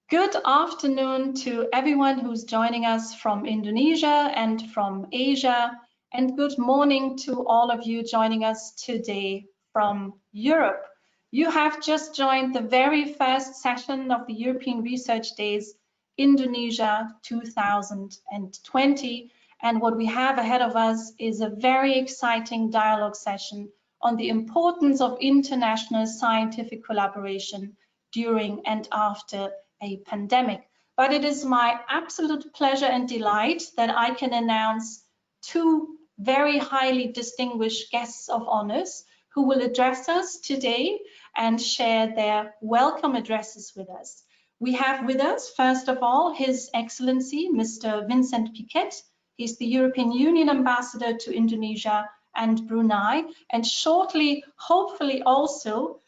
Good afternoon to everyone who's joining us from Indonesia and from Asia, and good morning to all of you joining us today from Europe. You have just joined the very first session of the European Research Days Indonesia 2020, and what we have ahead of us is a very exciting dialogue session on the importance of international scientific collaboration during and after a pandemic. But it is my absolute pleasure and delight that I can announce two very highly distinguished guests of honors who will address us today and share their welcome addresses with us. We have with us, first of all, His Excellency, Mr. Vincent Piket. He's the European Union Ambassador to Indonesia and Brunei, and shortly, hopefully also,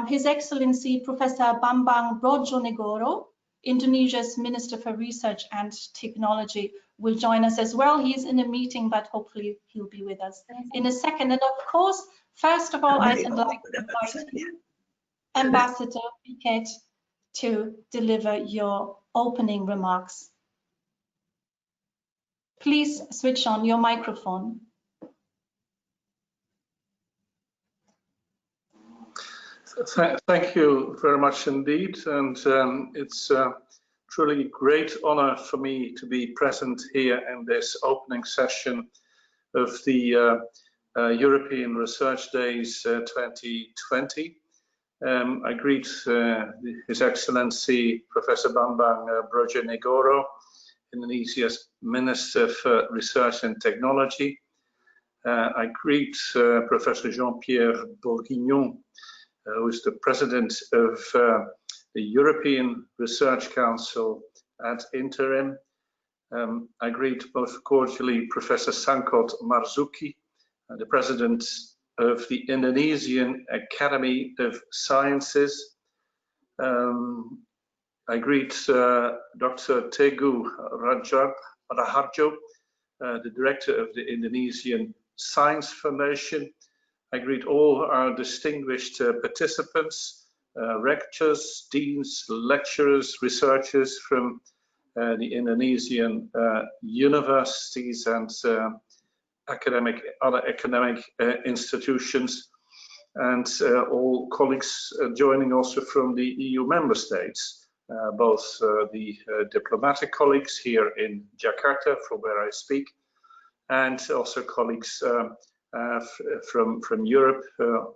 His Excellency Professor Bambang Brodjonegoro, Indonesia's Minister for Research and Technology, will join us as well. He's in a meeting, but hopefully he'll be with us in a second. And of course, first of all, I'd like to invite Ambassador Piket to deliver your opening remarks. Please switch on your microphone. Thank you very much indeed, and it's truly a great honor for me to be present here in this opening session of the European Research Days 2020. I greet His Excellency Professor Bambang Brodjonegoro, Indonesia's Minister for Research and Technology. I greet Professor Jean-Pierre Bourguignon, who is the President of the European Research Council at Interim. I greet most cordially Professor Sangkot Marzuki, the President of the Indonesian Academy of Sciences. I greet Dr. Teguh Rahardjo, the Director of the Indonesian Science Foundation. I greet all our distinguished participants, rectors, deans, lecturers, researchers from the Indonesian universities and other academic institutions, and all colleagues joining also from the EU member states, both the diplomatic colleagues here in Jakarta, from where I speak, and also colleagues from Europe,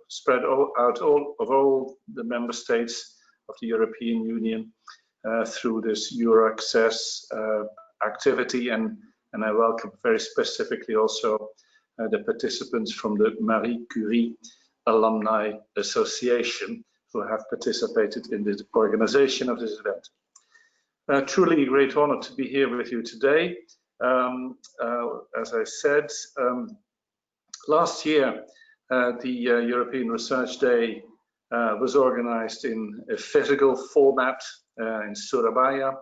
spread out all the member states of the European Union through this EURAXESS activity, and I welcome very specifically also the participants from the Marie Curie Alumni Association who have participated in the organization of this event. Truly a great honor to be here with you today. As I said, last year, the European Research Day was organized in a physical format in Surabaya.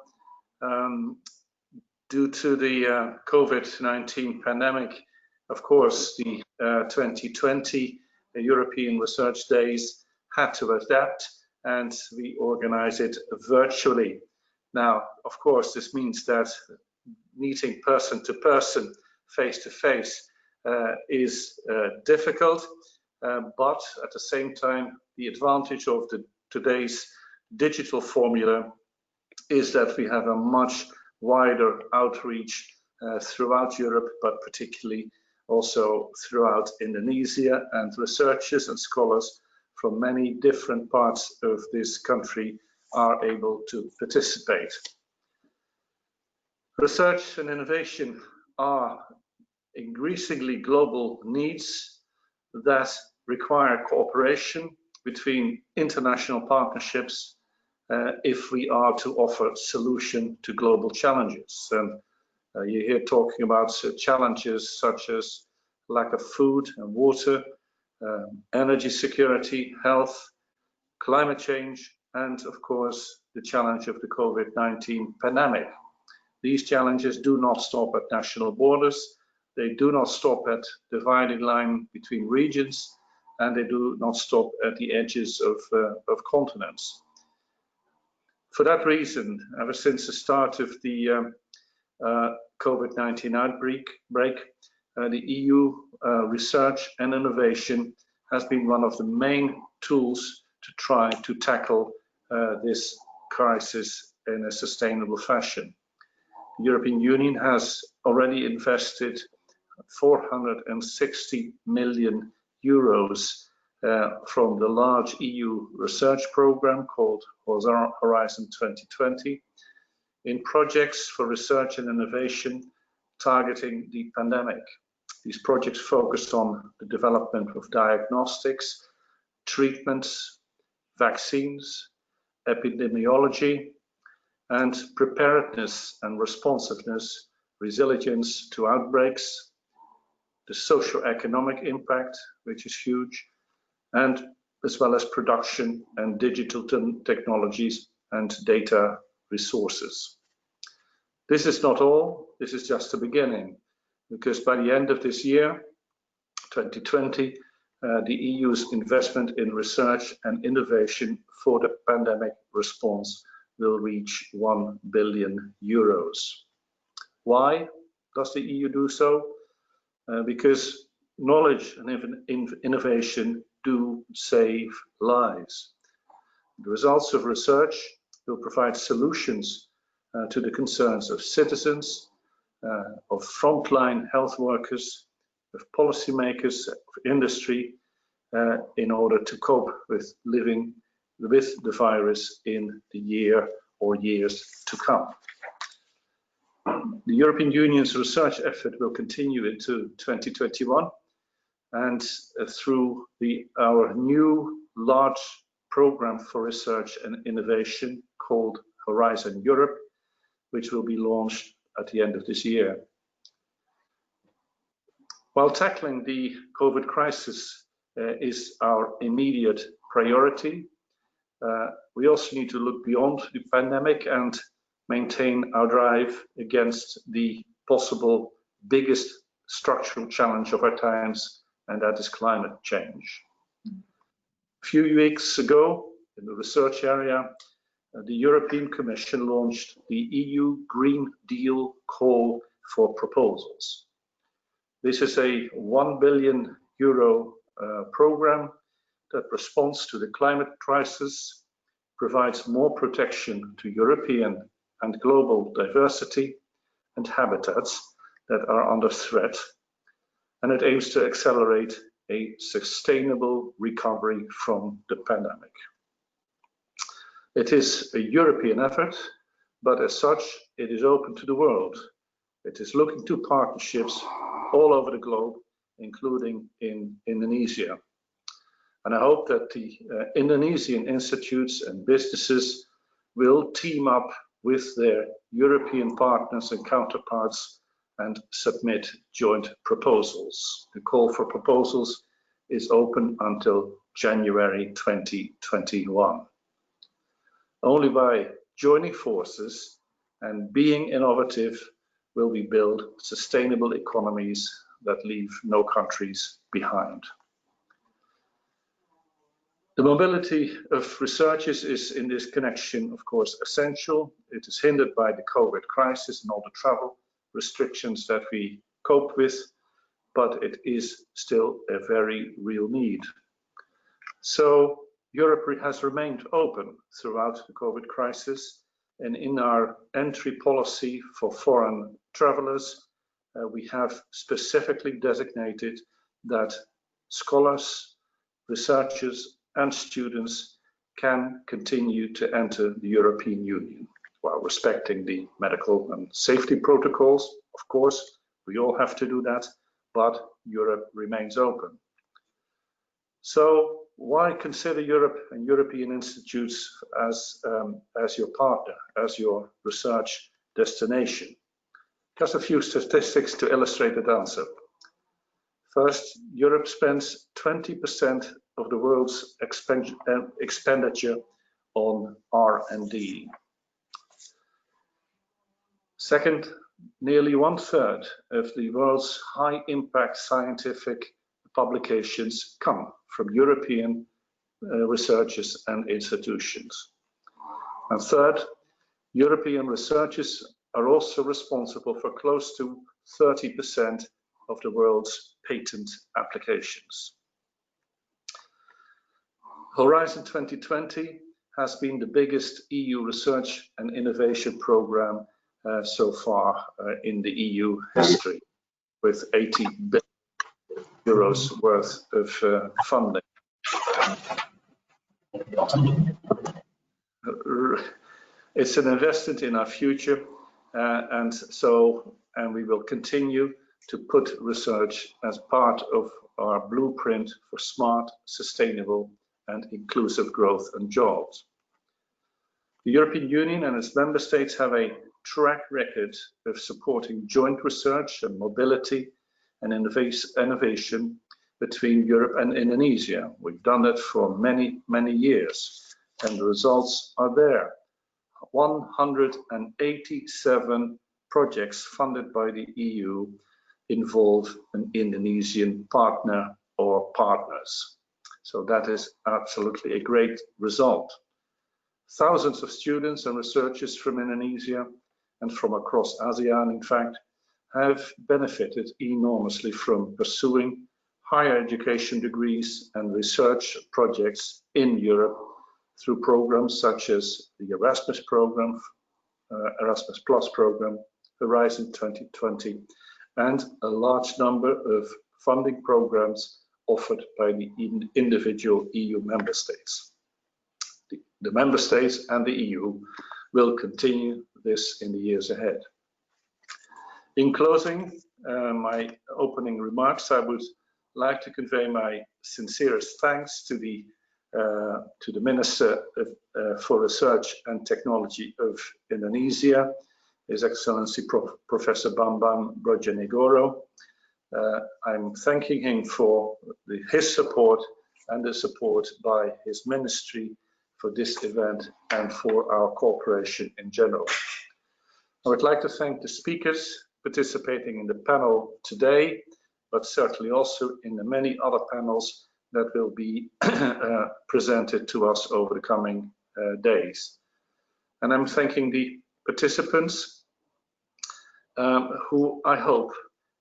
Due to the COVID-19 pandemic, of course, the 2020 European Research Days had to adapt, and we organize it virtually. Now, of course, this means that meeting person to person, face to face, is difficult, but at the same time, the advantage of today's digital formula is that we have a much wider outreach throughout Europe, but particularly also throughout Indonesia, and researchers and scholars from many different parts of this country are able to participate. Research and innovation are increasingly global needs that require cooperation between international partnerships if we are to offer solution to global challenges. And you hear talking about challenges such as lack of food and water, energy security, health, climate change, and of course the challenge of the COVID-19 pandemic. These challenges do not stop at national borders. They do not stop at dividing line between regions, and they do not stop at the edges of continents. For that reason, ever since the start of the COVID-19 outbreak, the EU research and innovation has been one of the main tools to try to tackle this crisis in a sustainable fashion. The European Union has already invested 460 million euros from the large EU research program called Horizon 2020 in projects for research and innovation targeting the pandemic. These projects focused on the development of diagnostics, treatments, vaccines, epidemiology, and preparedness and responsiveness, resilience to outbreaks, the socio-economic impact, which is huge, and as well as production and digital technologies and data resources. This is not all, this is just the beginning, because by the end of this year, 2020, the EU's investment in research and innovation for the pandemic response will reach 1 billion euros. Why does the EU do so? Because knowledge and innovation do save lives. The results of research will provide solutions to the concerns of citizens, of frontline health workers, of policymakers, of industry, in order to cope with living with the virus in the year or years to come. The European Union's research effort will continue into 2021, and through our new large program for research and innovation called Horizon Europe, which will be launched at the end of this year. While tackling the COVID crisis is our immediate priority, we also need to look beyond the pandemic and maintain our drive against the possible biggest structural challenge of our times, and that is climate change. A few weeks ago, in the research area, the European Commission launched the EU Green Deal call for proposals. This is a €1 billion program that responds to the climate crisis, provides more protection to European and global diversity and habitats that are under threat, and it aims to accelerate a sustainable recovery from the pandemic. It is a European effort, but as such, it is open to the world. It is looking to partnerships all over the globe, including in Indonesia. And I hope that the Indonesian institutes and businesses will team up with their European partners and counterparts and submit joint proposals. The call for proposals is open until January 2021. Only by joining forces and being innovative will we build sustainable economies that leave no countries behind. The mobility of researchers is in this connection, of course, essential. It is hindered by the COVID crisis and all the travel restrictions that we cope with, but it is still a very real need. So Europe has remained open throughout the COVID crisis, and in our entry policy for foreign travelers, we have specifically designated that scholars, researchers, and students can continue to enter the European Union while respecting the medical and safety protocols. Of course, we all have to do that, but Europe remains open. So why consider Europe and European institutes as your partner, as your research destination? Just a few statistics to illustrate that answer. First, Europe spends 20% of the world's expenditure on R&D. Second, nearly 1/3 of the world's high-impact scientific publications come from European researchers and institutions. And third, European researchers are also responsible for close to 30% of the world's patent applications. Horizon 2020 has been the biggest EU research and innovation program so far in the EU history, with 80 billion euros worth of funding. It's an investment in our future, and we will continue to put research as part of our blueprint for smart, sustainable and inclusive growth and jobs. The European Union and its member states have a track record of supporting joint research and mobility and innovation between Europe and Indonesia. We've done that for many, many years, and the results are there. 187 projects funded by the EU involve an Indonesian partner or partners. So that is absolutely a great result. Thousands of students and researchers from Indonesia and from across ASEAN, in fact, have benefited enormously from pursuing higher education degrees and research projects in Europe through programs such as the Erasmus program, Erasmus Plus program, Horizon 2020, and a large number of funding programs offered by the individual EU member states. The member states and the EU will continue this in the years ahead. In closing my opening remarks, I would like to convey my sincerest thanks to the Minister for Research and Technology of Indonesia, His Excellency Professor Bambang Brodjonegoro. I'm thanking him for his support and the support by his ministry for this event and for our cooperation in general. I would like to thank the speakers participating in the panel today, but certainly also in the many other panels that will be presented to us over the coming days. And I'm thanking the participants who I hope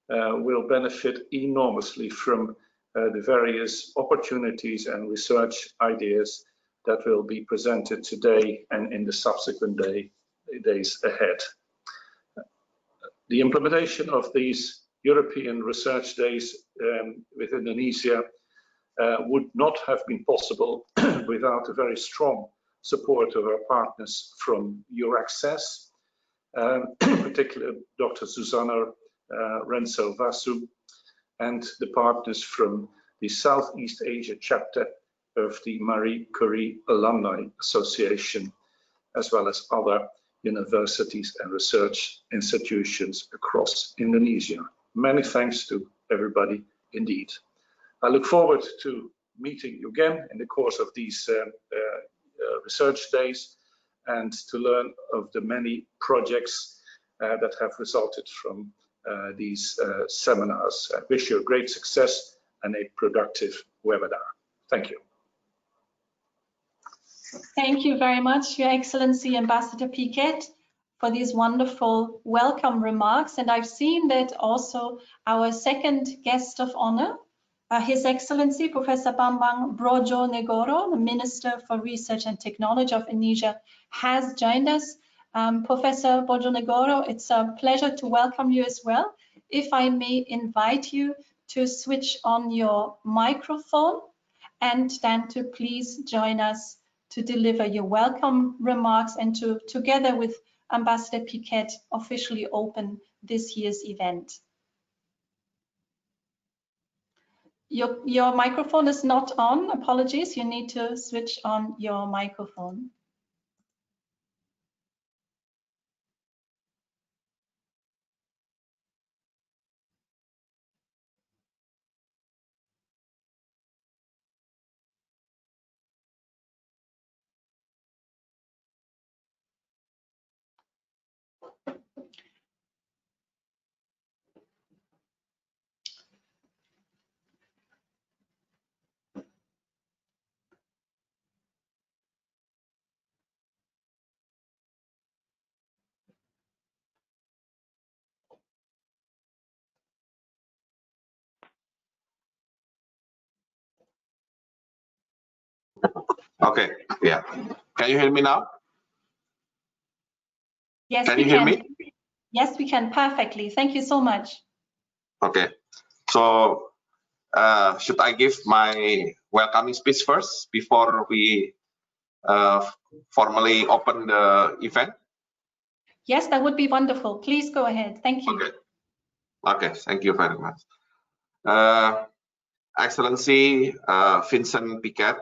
will benefit enormously from the various opportunities and research ideas that will be presented today and in the subsequent days ahead. The implementation of these European Research Days with Indonesia would not have been possible without a very strong support of our partners from EURAXESS, in particular Dr. Susanna Renzo Vasu, and the partners from the Southeast Asia chapter of the Marie Curie Alumni Association, as well as other universities and research institutions across Indonesia. Many thanks to everybody indeed. I look forward to meeting you again in the course of these research days and to learn of the many projects that have resulted from these seminars. I wish you a great success and a productive webinar. Thank you. Thank you very much, Your Excellency Ambassador Piket, for these wonderful welcome remarks. And I've seen that also our second guest of honor, His Excellency Professor Bambang Brodjonegoro, the Minister for Research and Technology of Indonesia, has joined us. Professor Brodjonegoro, it's a pleasure to welcome you as well. If I may invite you to switch on your microphone and then to please join us to deliver your welcome remarks and to, together with Ambassador Piket, officially open this year's event. Your microphone is not on. Apologies, you need to switch on your microphone. Okay, yeah. Can you hear me now? Yes, Can we you hear can. me? Yes, we can perfectly. Thank you so much. Okay, so should I give my welcoming speech first before we formally open the event? Yes, that would be wonderful. Please go ahead. Thank you. Okay, okay, thank you very much. Excellency Vincent Piket,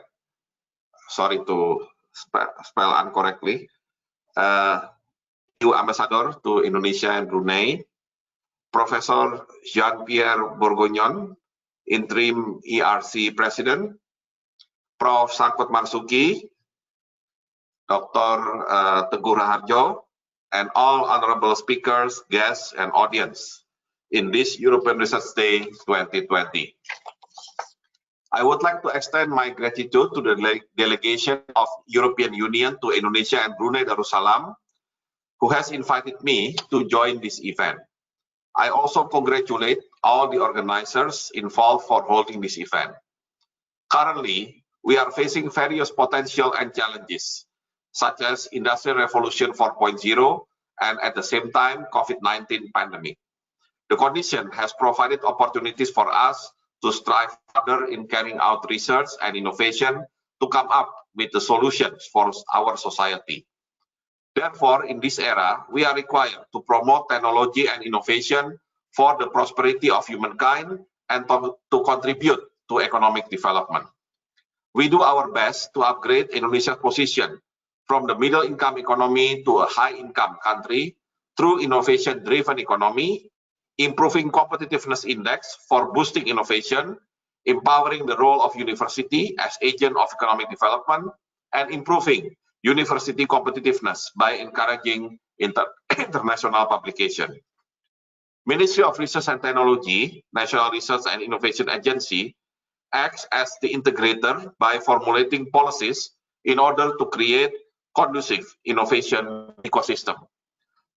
sorry to spell incorrectly, EU Ambassador to Indonesia and Brunei, Professor Jean-Pierre Bourguignon, Interim ERC President, Prof. Sangkot Marzuki, Dr. Teguh Rahardjo, and all honorable speakers, guests, and audience in this European Research Day 2020. I would like to extend my gratitude to the delegation of European Union to Indonesia and Brunei Darussalam, who has invited me to join this event. I also congratulate all the organizers involved for holding this event. Currently, we are facing various potential and challenges, such as Industrial Revolution 4.0 and at the same time, COVID-19 pandemic. The condition has provided opportunities for us to strive further in carrying out research and innovation to come up with the solutions for our society. Therefore, in this era, we are required to promote technology and innovation for the prosperity of humankind and to contribute to economic development. We do our best to upgrade Indonesia's position from the middle-income economy to a high-income country through innovation-driven economy, improving competitiveness index for boosting innovation, empowering the role of university as agent of economic development, and improving university competitiveness by encouraging international publication. Ministry of Research and Technology, National Research and Innovation Agency, acts as the integrator by formulating policies in order to create conducive innovation ecosystem.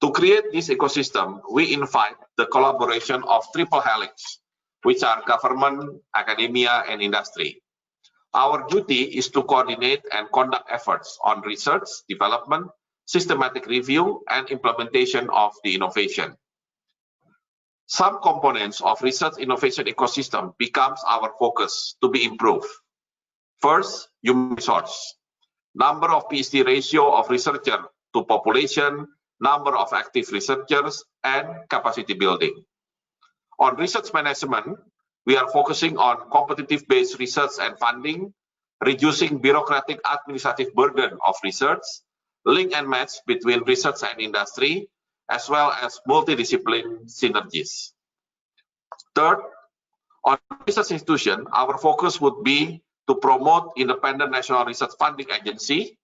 To create this ecosystem, we invite the collaboration of triple helix, which are government, academia, and industry. Our duty is to coordinate and conduct efforts on research, development, systematic review, and implementation of the innovation. Some components of research innovation ecosystem becomes our focus to be improved. First, human resource. Number of PhD ratio of researcher to population, number of active researchers, and capacity building. On research management, we are focusing on competitive-based research and funding, reducing bureaucratic administrative burden of research, link and match between research and industry, as well as multidiscipline synergies. Third, on research institution, our focus would be to promote independent national research funding agency,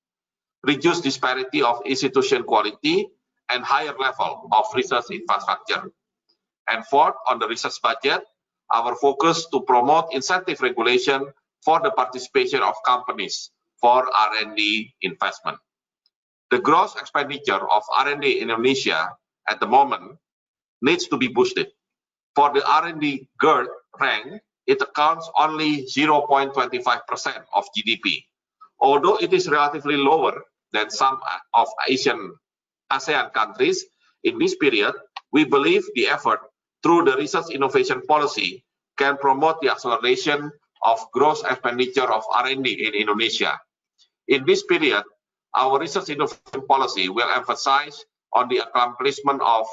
reduce disparity of institution quality, and higher level of research infrastructure. And fourth, on the research budget, our focus to promote incentive regulation for the participation of companies for R&D investment. The gross expenditure of R&D in Indonesia at the moment needs to be boosted. For the R&D GERD rank, it accounts only 0.25% of GDP. Although it is relatively lower than some of ASEAN countries, in this period, we believe the effort through the research innovation policy can promote the acceleration of gross expenditure of R&D in Indonesia. In this period, our research innovation policy will emphasize on the accomplishment of,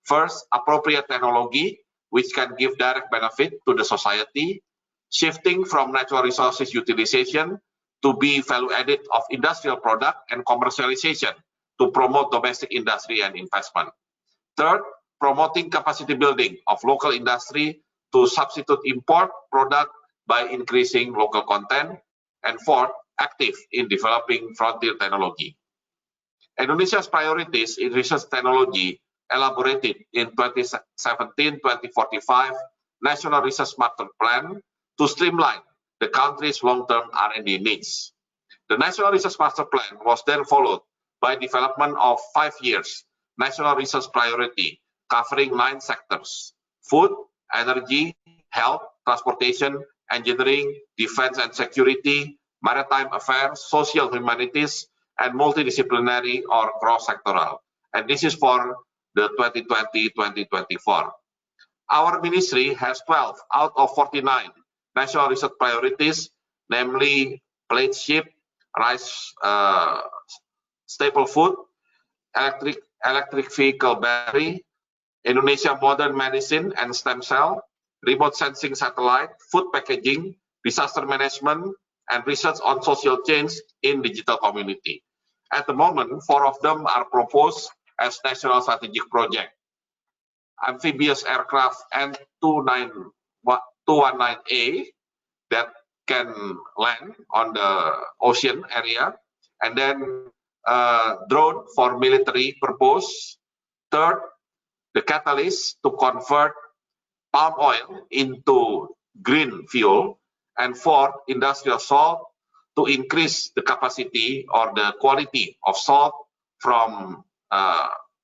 first, appropriate technology, which can give direct benefit to the society, shifting from natural resources utilization to be value added of industrial product and commercialization to promote domestic industry and investment. Third, promoting capacity building of local industry to substitute import product by increasing local content. And fourth, active in developing frontier technology. Indonesia's priorities in research technology elaborated in 2017-2045 National Research Master Plan to streamline the country's long-term R&D needs. The National Research Master Plan was then followed by development of 5 years National Research Priority covering 9 sectors: food, energy, health, transportation, engineering, defense and security, maritime affairs, social humanities, and multidisciplinary or cross-sectoral. And this is for the 2020-2024. Our ministry has 12 out of 49 national research priorities, namely flagship, rice, staple food, electric vehicle battery, Indonesia modern medicine and stem cell, remote sensing satellite, food packaging, disaster management, and research on social change in digital community. At the moment, 4 of them are proposed as national strategic project. Amphibious aircraft N219A that can land on the ocean area, and then drone for military purpose. Third, the catalyst to convert palm oil into green fuel. And fourth, industrial salt to increase the capacity or the quality of salt from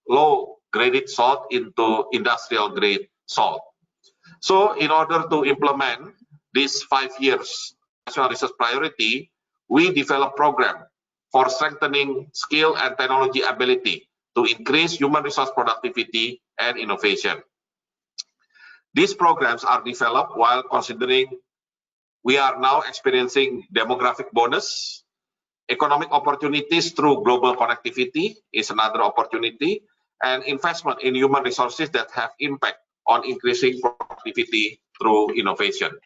low graded salt into industrial grade salt. So in order to implement this 5 years national research priority, we develop program for strengthening skill and technology ability to increase human resource productivity and innovation. These programs are developed while considering we are now experiencing demographic bonus, economic opportunities through global connectivity is another opportunity, and investment in human resources that have impact on increasing productivity through innovation.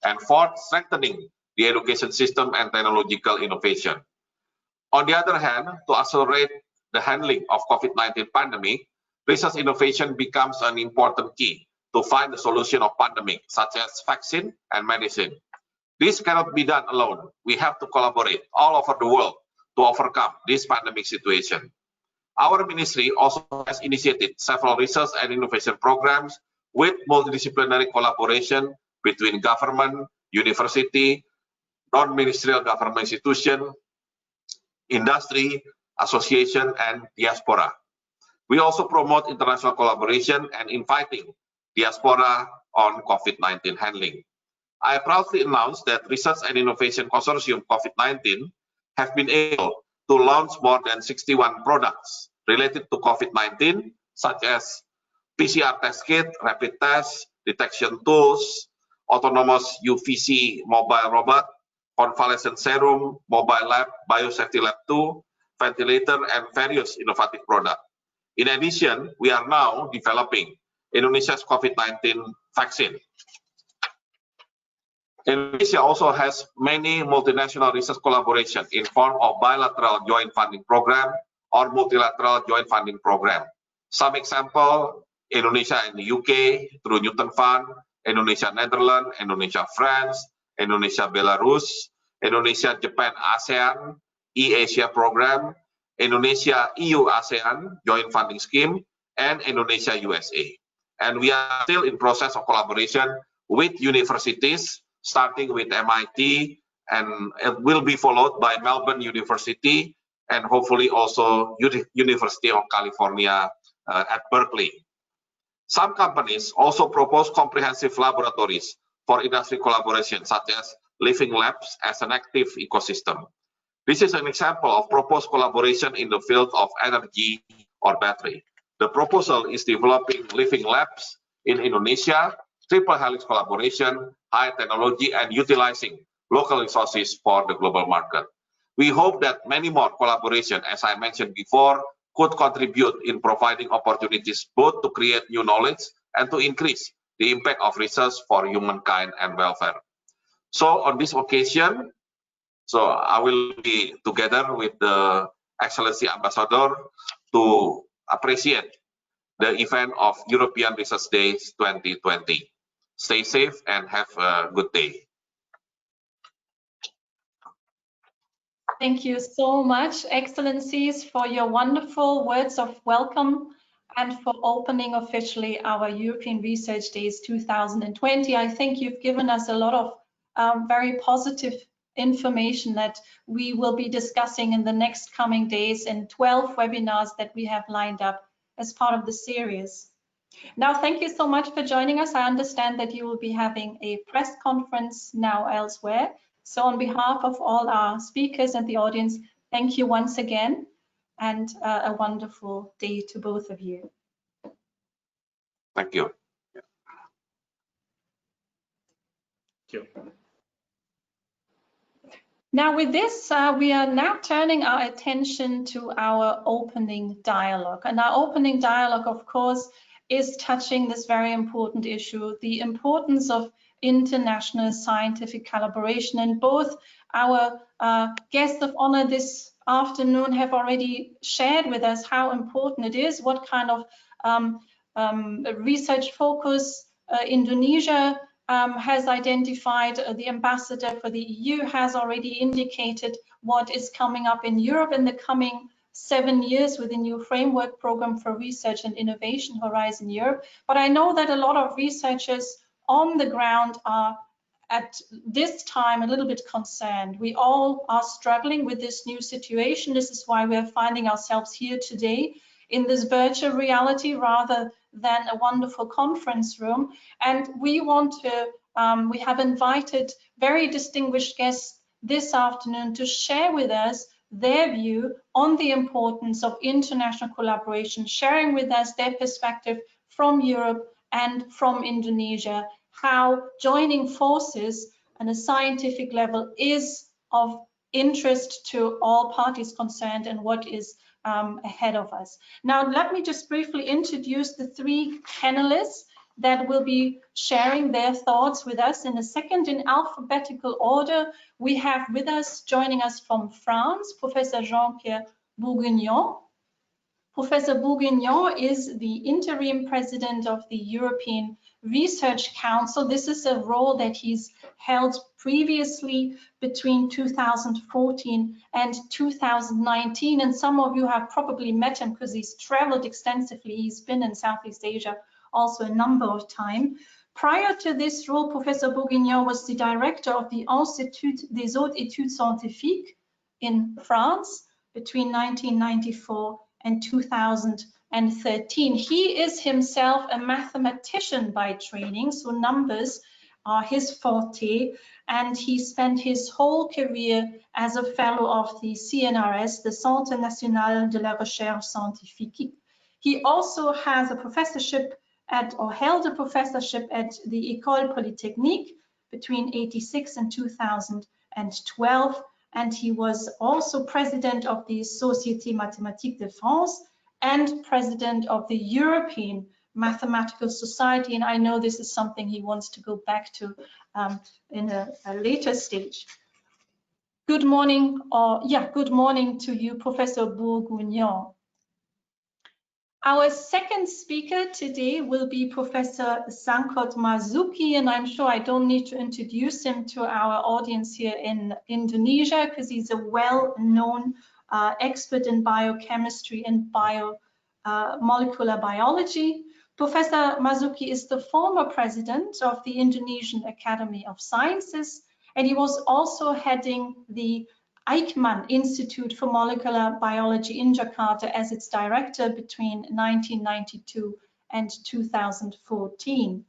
And fourth, strengthening the education system and technological innovation. On the other hand, to accelerate the handling of COVID-19 pandemic, research innovation becomes an important key to find the solution of pandemic, such as vaccine and medicine. This cannot be done alone. We have to collaborate all over the world to overcome this pandemic situation. Our ministry also has initiated several research and innovation programs with multidisciplinary collaboration between government, university, non-ministerial government institution, industry, association, and diaspora. We also promote international collaboration and inviting diaspora on COVID-19 handling. I proudly announce that Research and Innovation Consortium COVID-19 have been able to launch more than 61 products related to COVID-19, such as PCR test kit, rapid test, detection tools, autonomous UVC mobile robot, convalescent serum, mobile lab, biosafety lab 2, ventilator, and various innovative products. In addition, we are now developing Indonesia's COVID-19 vaccine. Indonesia also has many multinational research collaboration in form of bilateral joint funding program or multilateral joint funding program. Some example, Indonesia and the UK through Newton Fund, Indonesia Netherlands, Indonesia France, Indonesia Belarus, Indonesia Japan ASEAN, E-Asia program, Indonesia EU ASEAN joint funding scheme, and Indonesia USA. And we are still in process of collaboration with universities, starting with MIT, and it will be followed by Melbourne University, and hopefully also University of California at Berkeley. Some companies also propose comprehensive laboratories for industry collaboration, such as living labs as an active ecosystem. This is an example of proposed collaboration in the field of energy or battery. The proposal is developing living labs in Indonesia, triple helix collaboration, high technology, and utilizing local resources for the global market. We hope that many more collaboration, as I mentioned before, could contribute in providing opportunities both to create new knowledge and to increase the impact of research for humankind and welfare. So on this occasion, I will be together with the Excellency Ambassador to appreciate the event of European Research Days 2020. Stay safe and have a good day. Thank you so much, Excellencies, for your wonderful words of welcome and for opening officially our European Research Days 2020. I think you've given us a lot of very positive information that we will be discussing in the next coming days in 12 webinars that we have lined up as part of the series. Now, thank you so much for joining us. I understand that you will be having a press conference now elsewhere. So on behalf of all our speakers and the audience, thank you once again, and a wonderful day to both of you. Thank you. Thank you. Now with this, we are now turning our attention to our opening dialogue. And our opening dialogue, of course, is touching this very important issue, the importance of international scientific collaboration. And both our guests of honor this afternoon have already shared with us how important it is, what kind of research focus Indonesia has identified. The ambassador for the EU has already indicated what is coming up in Europe in the coming 7 years with a new framework program for research and innovation, Horizon Europe. But I know that a lot of researchers on the ground are at this time a little bit concerned. We all are struggling with this new situation. This is why we are finding ourselves here today in this virtual reality rather than a wonderful conference room. And we want to, we have invited very distinguished guests this afternoon to share with us their view on the importance of international collaboration, sharing with us their perspective from Europe and from Indonesia, how joining forces on a scientific level is of interest to all parties concerned and what is ahead of us. Now, let me just briefly introduce the 3 panelists that will be sharing their thoughts with us in a second. In alphabetical order, we have with us, joining us from France, Professor Jean-Pierre Bourguignon. Professor Bourguignon is the interim president of the European Research Council. This is a role that he's held previously between 2014 and 2019, and some of you have probably met him because he's traveled extensively. He's been in Southeast Asia also a number of times. Prior to this role, Professor Bourguignon was the director of the Institut des Hautes Études Scientifiques in France between 1994 and 2013. He is himself a mathematician by training, so numbers are his forte, and he spent his whole career as a fellow of the CNRS, the Centre National de la Recherche Scientifique. He also has a professorship at, or held a professorship at the École Polytechnique between 86 and 2012, and he was also president of the Société Mathématique de France and president of the European Mathematical Society, and I know this is something he wants to go back to in a later stage. Good morning, good morning to you, Professor Bourguignon. Our second speaker today will be Professor Sangkot Marzuki, and I'm sure I don't need to introduce him to our audience here in Indonesia because he's a well-known expert in biochemistry and molecular biology. Professor Marzuki is the former president of the Indonesian Academy of Sciences, and he was also heading the Eichmann Institute for Molecular Biology in Jakarta as its director between 1992 and 2014.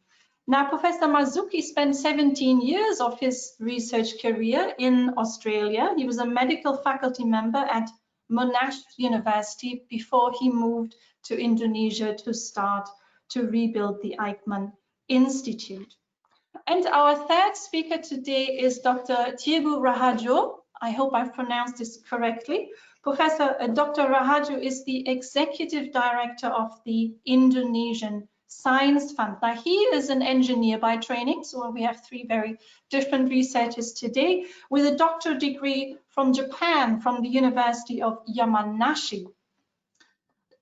Now, Professor Marzuki spent 17 years of his research career in Australia. He was a medical faculty member at Monash University before he moved to Indonesia to start to rebuild the Eichmann Institute. And our third speaker today is Dr. Teguh Rahardjo. I hope I've pronounced this correctly. Professor Dr. Rahardjo is the executive director of the Indonesian Science Fund. Now, he is an engineer by training, so we have 3 very different researchers today, with a doctoral degree from Japan, from the University of Yamanashi.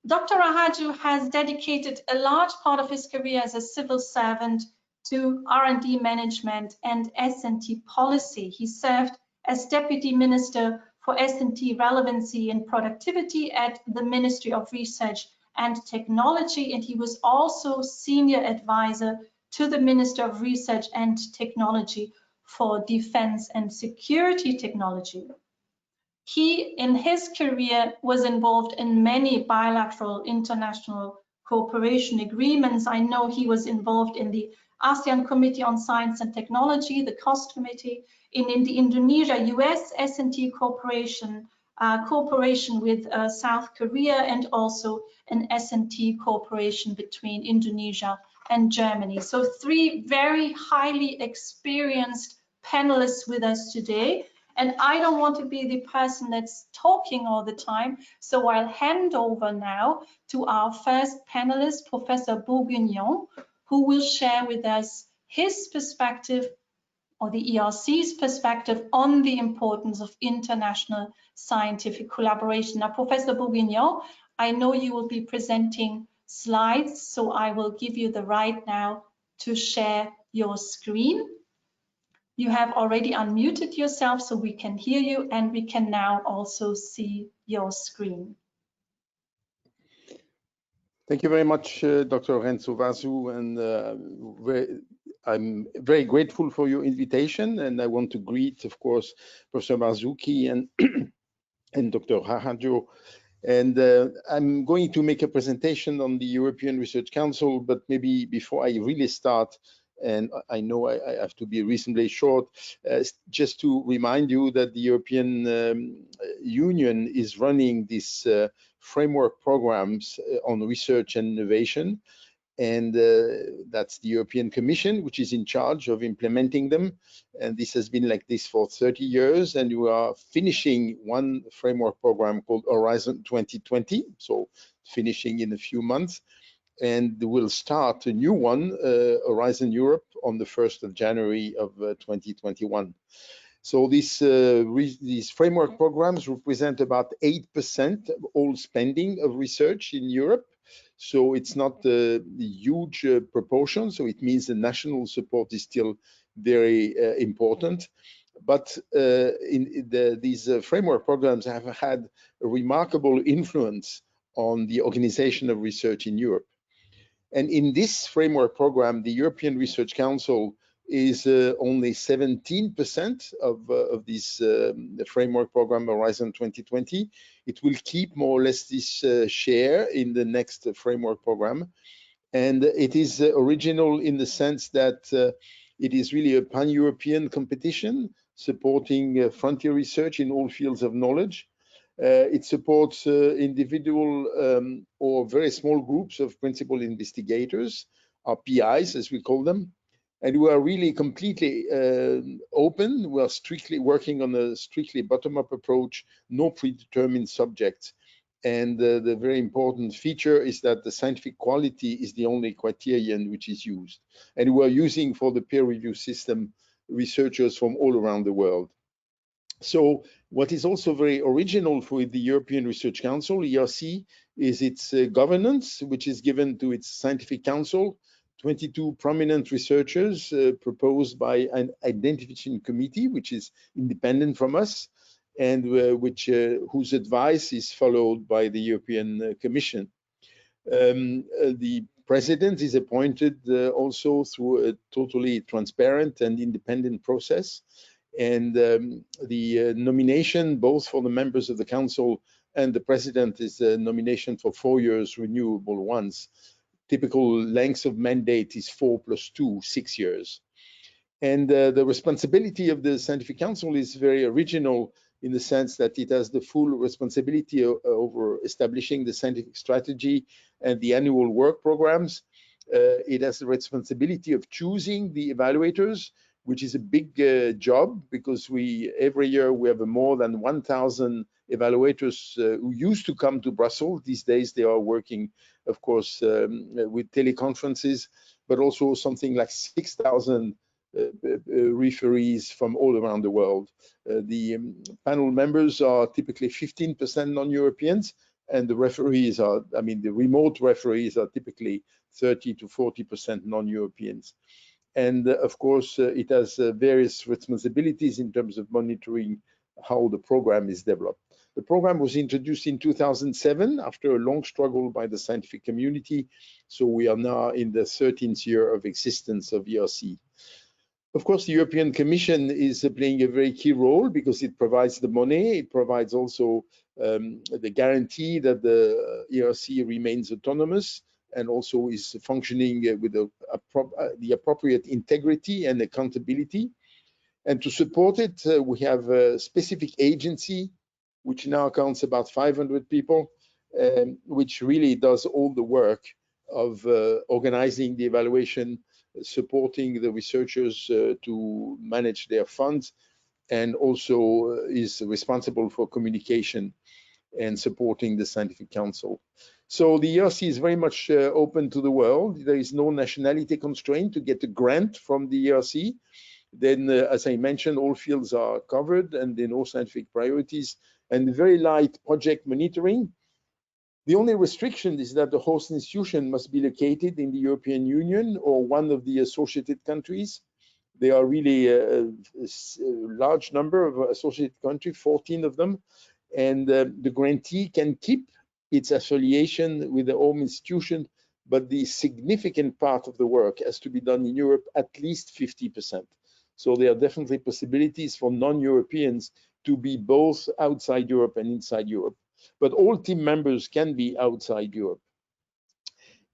Dr. Rahardjo has dedicated a large part of his career as a civil servant to R&D management and S&T policy. He served as Deputy Minister for S&T Relevancy and Productivity at the Ministry of Research and Technology, and he was also Senior Advisor to the Minister of Research and Technology for Defense and Security Technology. He, in his career, was involved in many bilateral international cooperation agreements. I know he was involved in the ASEAN Committee on Science and Technology, the COST Committee. in the Indonesia-US S&T cooperation with South Korea, and also an S&T cooperation between Indonesia and Germany. So 3 very highly experienced panelists with us today. And I don't want to be the person that's talking all the time, so I'll hand over now to our first panelist, Professor Bourguignon, who will share with us his perspective, or the ERC's perspective, on the importance of international scientific collaboration. Now, Professor Bourguignon, I know you will be presenting slides, so I will give you the right now to share your screen. You have already unmuted yourself, so we can hear you, and we can now also see your screen. Thank you very much, Dr. Renzo Vasu, and I'm very grateful for your invitation, and I want to greet, of course, Professor Marzuki and, and Dr. Rahardjo. And I'm going to make a presentation on the European Research Council, but maybe before I really start, and I know I have to be reasonably short, just to remind you that the European Union is running these framework programs on research and innovation, and that's the European Commission, which is in charge of implementing them. And this has been like this for 30 years, and we are finishing one framework program called Horizon 2020, so finishing in a few months. And we'll start a new one, Horizon Europe, on the 1st of January of 2021. So these framework programs represent about 8% of all spending of research in Europe. So it's not a huge proportion. So it means the national support is still very important. But these framework programs have had a remarkable influence on the organization of research in Europe. And in this framework program, the European Research Council is only 17% of this framework program, Horizon 2020. It will keep more or less this share in the next framework program. And it is original in the sense that it is really a pan-European competition supporting frontier research in all fields of knowledge. It supports individual or very small groups of principal investigators, or PIs as we call them. And we are really completely open. We are strictly working on a strictly bottom-up approach, no predetermined subjects. And the very important feature is that the scientific quality is the only criterion which is used. And we are using for the peer review system researchers from all around the world. So what is also very original for the European Research Council, ERC, is its governance, which is given to its scientific council, 22 prominent researchers proposed by an identification committee, which is independent from us, and whose advice is followed by the European Commission. The president is appointed also through a totally transparent and independent process. And the nomination, both for the members of the council and the president, is a nomination for 4 years, renewable once. Typical length of mandate is 4 + 2, 6 years. And the responsibility of the scientific council is very original in the sense that it has the full responsibility over establishing the scientific strategy and the annual work programs. It has the responsibility of choosing the evaluators, which is a big job, because every year we have more than 1,000 evaluators who used to come to Brussels. These days they are working, of course, with teleconferences, but also something like 6,000 referees from all around the world. The panel members are typically 15% non-Europeans, and the referees are, the remote referees are typically 30 to 40% non-Europeans. And of course, it has various responsibilities in terms of monitoring how the program is developed. The program was introduced in 2007 after a long struggle by the scientific community. So we are now in the 13th year of existence of ERC. Of course, the European Commission is playing a very key role because it provides the money. It provides also the guarantee that the ERC remains autonomous and also is functioning with the appropriate integrity and accountability. And to support it, we have a specific agency, which now counts about 500 people, which really does all the work of organizing the evaluation, supporting the researchers to manage their funds, and also is responsible for communication and supporting the scientific council. So the ERC is very much open to the world. There is no nationality constraint to get a grant from the ERC. Then, as I mentioned, all fields are covered, and then all scientific priorities, and very light project monitoring. The only restriction is that the host institution must be located in the European Union or one of the associated countries. There are really a large number of associated countries, 14 of them, and the grantee can keep its affiliation with the home institution, but the significant part of the work has to be done in Europe, at least 50%. So there are definitely possibilities for non-Europeans to be both outside Europe and inside Europe. But all team members can be outside Europe.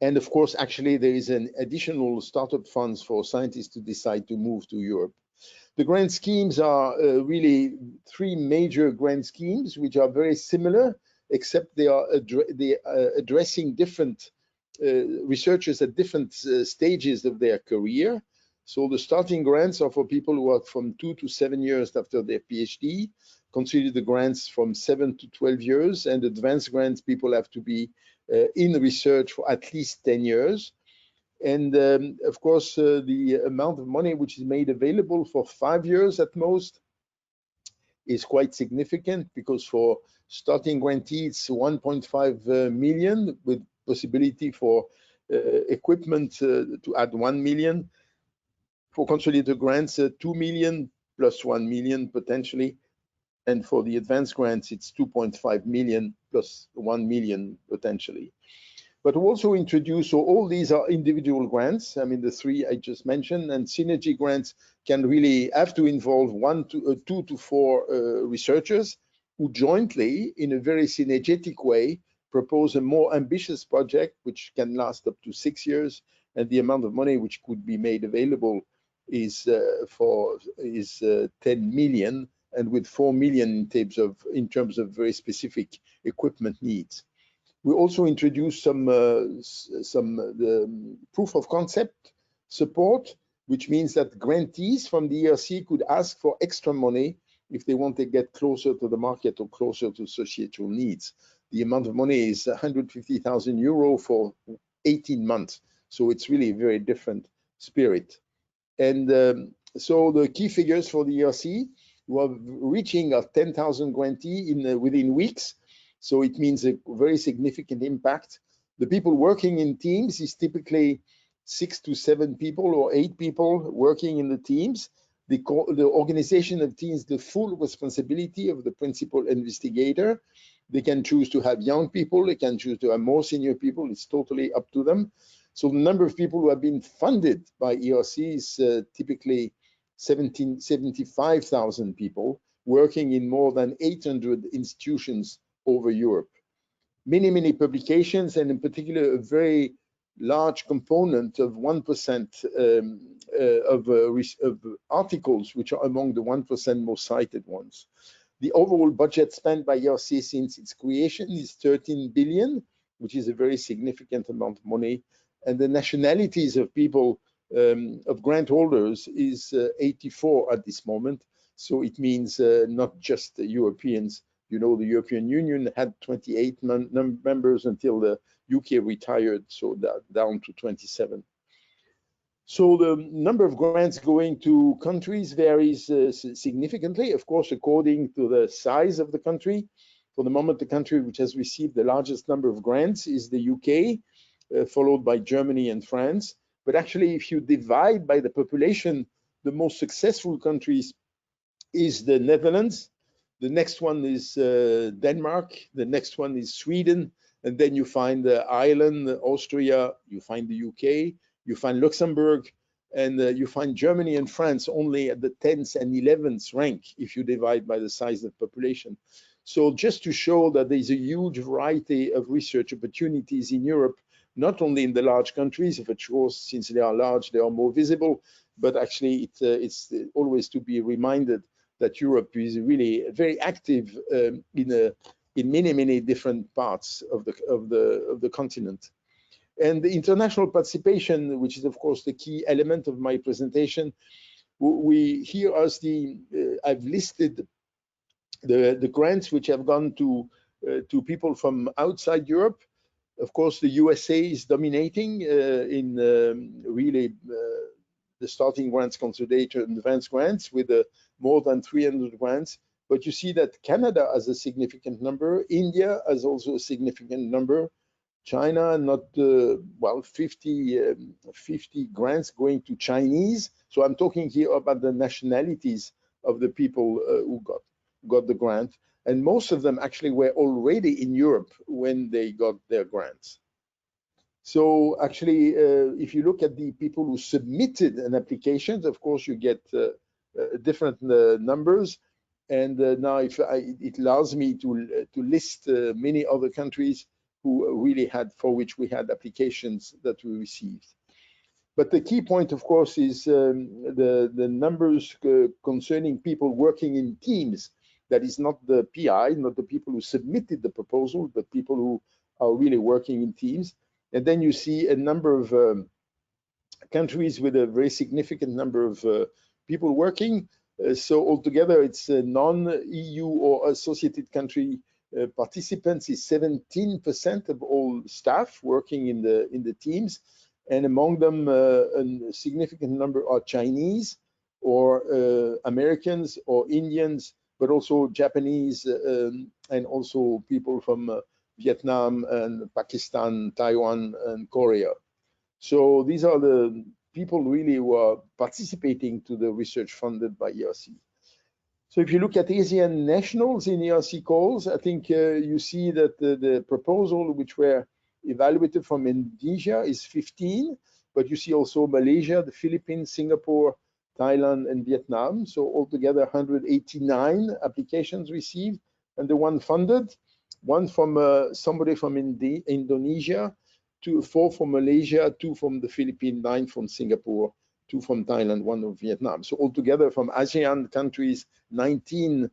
And of course, actually, there is an additional startup funds for scientists to decide to move to Europe. The grant schemes are really three major grant schemes, which are very similar, except they are addressing different researchers at different stages of their career. So the starting grants are for people who are from 2 to 7 years after their PhD. Consider the grants from 7 to 12 years, and advanced grants, people have to be in research for at least 10 years. And of course, the amount of money which is made available for 5 years at most is quite significant, because for starting grantee, it's 1.5 million with possibility for equipment to add 1 million. For consolidated grants, 2 million plus 1 million potentially. And for the advanced grants, it's 2.5 million plus 1 million potentially. But we also introduce, so all these are individual grants. I mean, the three I just mentioned, and synergy grants can really have to involve 2 to 4 researchers who jointly, in a very synergetic way, propose a more ambitious project, which can last up to 6 years. And the amount of money which could be made available is 10 million, and with 4 million in terms of very specific equipment needs. We also introduced some proof of concept support, which means that grantees from the ERC could ask for extra money if they want to get closer to the market or closer to societal needs. The amount of money is 150,000 euro for 18 months. So it's really a very different spirit. And so the key figures for the ERC, we are reaching a 10,000 grantee within weeks. So it means a very significant impact. The people working in teams is typically 6 to 7 people or 8 people working in the teams. The organization of teams, the full responsibility of the principal investigator. They can choose to have young people, they can choose to have more senior people, it's totally up to them. So the number of people who have been funded by ERC is typically 75,000 people working in more than 800 institutions over Europe. Many publications, and in particular a very large component of 1% of articles which are among the 1% most cited ones. The overall budget spent by ERC since its creation is 13 billion, which is a very significant amount of money. And the nationalities of people, of grant holders, is 84 at this moment. So it means not just the Europeans. You know, the European Union had 28 members until the UK retired, so down to 27. So the number of grants going to countries varies significantly, of course, according to the size of the country. For the moment, the country which has received the largest number of grants is the UK, followed by Germany and France. But actually, if you divide by the population, the most successful countries is the Netherlands. The next one is Denmark. The next one is Sweden. And then you find Ireland, Austria, you find the UK, you find Luxembourg, and you find Germany and France only at the 10th and 11th rank if you divide by the size of the population. So just to show that there's a huge variety of research opportunities in Europe not only in the large countries, of course, since they are large, they are more visible, but actually it's always to be reminded that Europe is really very active in many different parts of the continent. And the international participation, which is of course the key element of my presentation, I've listed the grants which have gone to people from outside Europe. Of course, the USA is dominating in really the starting grants, consolidated and advanced grants with more than 300 grants. But you see that Canada has a significant number, India has also a significant number, China not well, 50 grants going to Chinese. So I'm talking here about the nationalities of the people who got the grant, and most of them actually were already in Europe when they got their grants. So actually, if you look at the people who submitted an application, of course you get different numbers. And now it allows me to list many other countries who really for which we had applications that we received. But the key point, of course, is the numbers concerning people working in teams. That is not the PI, not the people who submitted the proposal, but people who are really working in teams. And then you see a number of countries with a very significant number of people working. So altogether, it's a non-EU or associated country participants is 17% of all staff working in the teams, and among them a significant number are Chinese or Americans or Indians, but also Japanese and also people from Vietnam and Pakistan, Taiwan and Korea. So these are the people really who are participating to the research funded by ERC. So if you look at ASEAN nationals in ERC calls, I think you see that the proposal which were evaluated from Indonesia is 15, but you see also Malaysia, the Philippines, Singapore, Thailand, and Vietnam. So altogether 189 applications received, and the one funded, one from somebody from Indonesia, 4 from Malaysia, 2 from the Philippines, 9 from Singapore, 2 from Thailand, 1 from Vietnam. So altogether from ASEAN countries, 19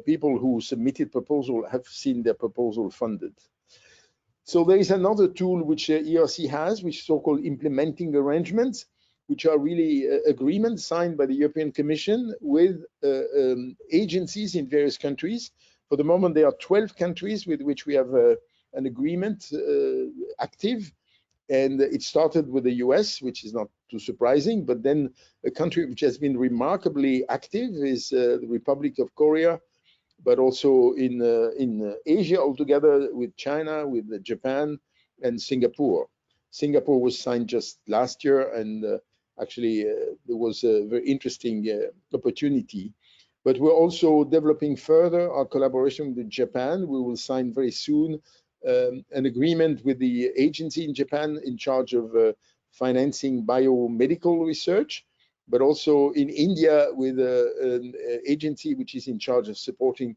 people who submitted proposal have seen their proposal funded. So there is another tool which ERC has, which is so-called implementing arrangements, which are really agreements signed by the European Commission with agencies in various countries. For the moment, there are 12 countries with which we have an agreement active. And it started with the US, which is not too surprising, but then a country which has been remarkably active is the Republic of Korea, but also in Asia altogether with China, with Japan and Singapore. Singapore was signed just last year, and actually there was a very interesting opportunity. But we're also developing further our collaboration with Japan. We will sign very soon an agreement with the agency in Japan in charge of financing biomedical research, but also in India with an agency which is in charge of supporting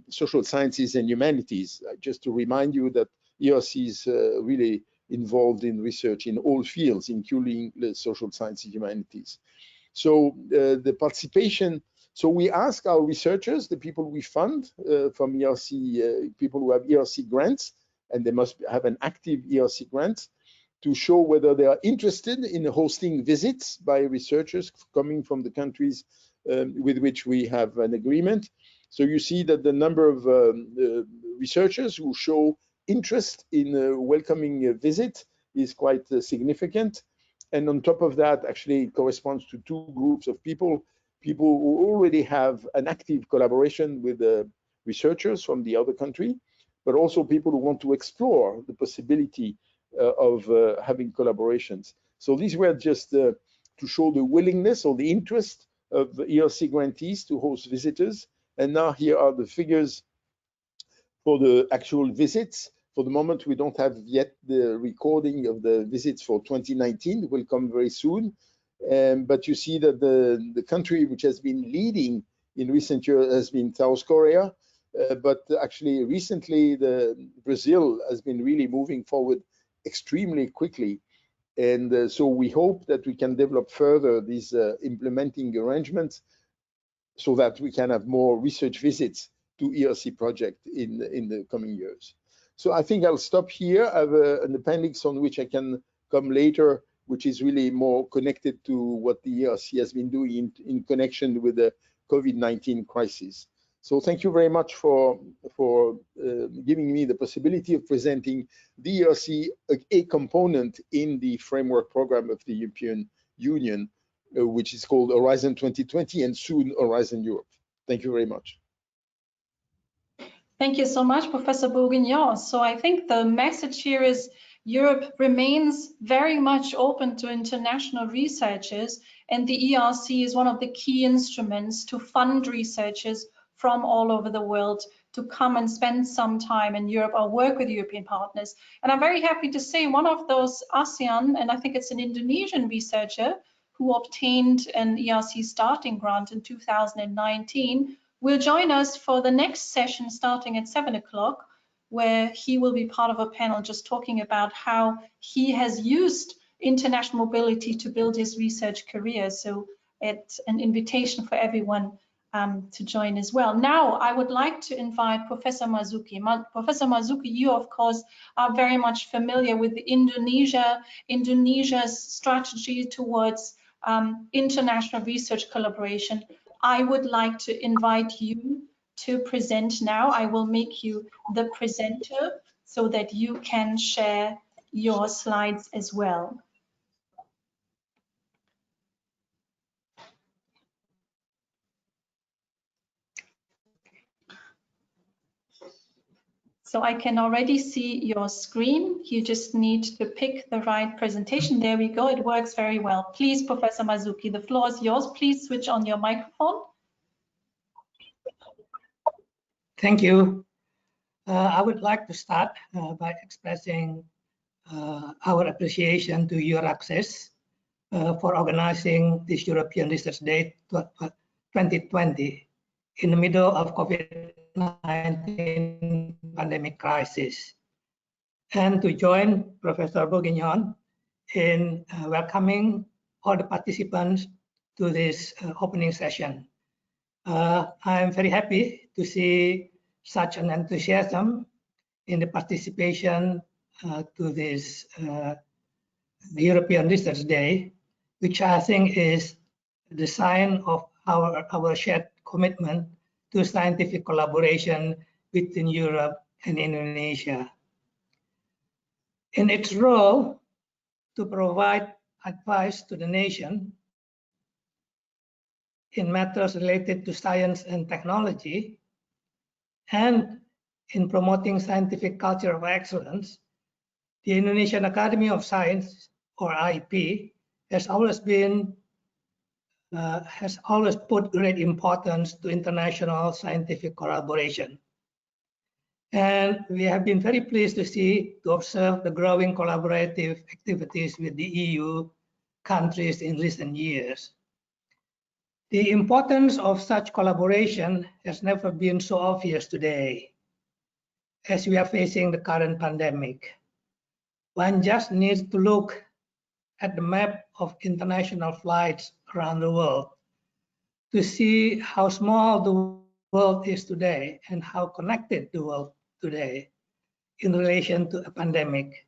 social sciences and humanities. Just to remind you that ERC is really involved in research in all fields, including the social sciences and humanities. So the participation, so we ask our researchers, the people we fund from ERC, people who have ERC grants, and they must have an active ERC grant, to show whether they are interested in hosting visits by researchers coming from the countries with which we have an agreement. So you see that the number of researchers who show interest in welcoming a visit is quite significant. And on top of that, actually it corresponds to 2 groups of people who already have an active collaboration with the researchers from the other country, but also people who want to explore the possibility of having collaborations. So these were just to show the willingness or the interest of ERC grantees to host visitors. And now here are the figures for the actual visits. For the moment, we don't have yet the recording of the visits for 2019. It will come very soon. But you see that the country which has been leading in recent years has been South Korea. But actually recently, Brazil has been really moving forward extremely quickly. And so we hope that we can develop further these implementing arrangements so that we can have more research visits to ERC project in the coming years. So I think I'll stop here. I have an appendix on which I can come later, which is really more connected to what the ERC has been doing in connection with the COVID-19 crisis. So thank you very much for giving me the possibility of presenting the ERC, a component in the framework program of the European Union, which is called Horizon 2020 and soon Horizon Europe. Thank you very much. Thank you so much, Professor Bourguignon. So I think the message here is Europe remains very much open to international researchers, and the ERC is one of the key instruments to fund researchers from all over the world to come and spend some time in Europe or work with European partners. And I'm very happy to say one of those ASEAN, and I think it's an Indonesian researcher who obtained an ERC starting grant in 2019, will join us for the next session starting at 7 o'clock, where he will be part of a panel just talking about how he has used international mobility to build his research career. So it's an invitation for everyone to join as well. Now, I would like to invite Professor Marzuki. Professor Marzuki, you, of course, are very much familiar with the Indonesia's strategy towards international research collaboration. I would like to invite you to present now. I will make you the presenter so that you can share your slides as well. So I can already see your screen. You just need to pick the right presentation. There we go. It works very well. Please, Professor Marzuki, the floor is yours. Please switch on your microphone. Thank you. I would like to start by expressing our appreciation to EURAXESS for organizing this European Research Day 2020 in the middle of COVID-19 pandemic crisis, and to join Professor Bourguignon in welcoming all the participants to this opening session. I'm very happy to see such an enthusiasm in the participation to this the European Research Day, which I think is the sign of our shared commitment to scientific collaboration between Europe and Indonesia. In its role to provide advice to the nation in matters related to science and technology, and in promoting scientific culture of excellence, the Indonesian Academy of Science, or IP, has always put great importance to international scientific collaboration. And we have been very pleased to observe the growing collaborative activities with the EU countries in recent years. The importance of such collaboration has never been so obvious today, as we are facing the current pandemic. One just needs to look at the map of international flights around the world to see how small the world is today and how connected the world today in relation to a pandemic.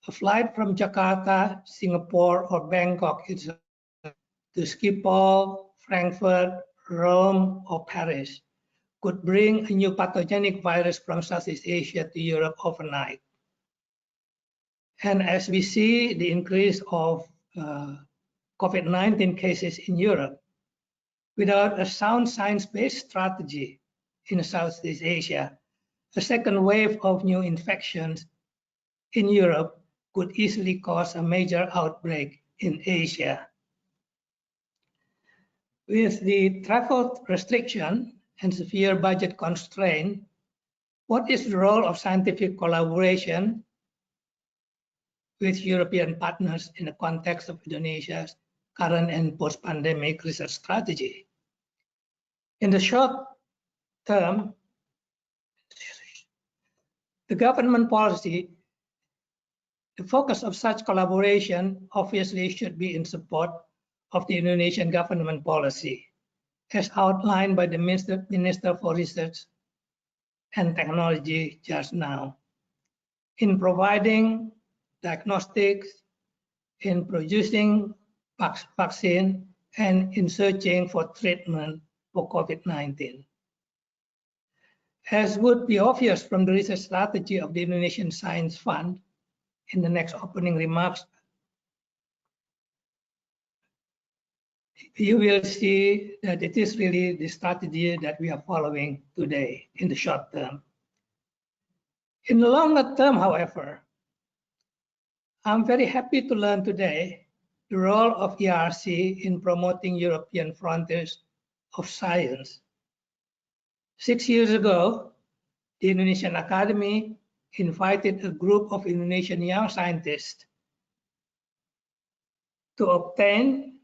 A flight from Jakarta, Singapore, or Bangkok to Schiphol, Frankfurt, Rome, or Paris could bring a new pathogenic virus from Southeast Asia to Europe overnight. And as we see the increase of COVID-19 cases in Europe, without a sound science-based strategy in Southeast Asia, a second wave of new infections in Europe could easily cause a major outbreak in Asia. With the travel restriction and severe budget constraint, what is the role of scientific collaboration with European partners in the context of Indonesia's current and post-pandemic research strategy? In the short term, the government policy The focus of such collaboration obviously should be in support of the Indonesian government policy, as outlined by the Minister for Research and Technology just now, in providing diagnostics, in producing vaccine, and in searching for treatment for COVID-19. As would be obvious from the research strategy of the Indonesian Science Fund, in the next opening remarks, you will see that it is really the strategy that we are following today in the short term. In the longer term, however, I'm very happy to learn today the role of ERC in promoting European frontiers of science. 6 years ago, the Indonesian Academy invited a group of Indonesian young scientists to obtain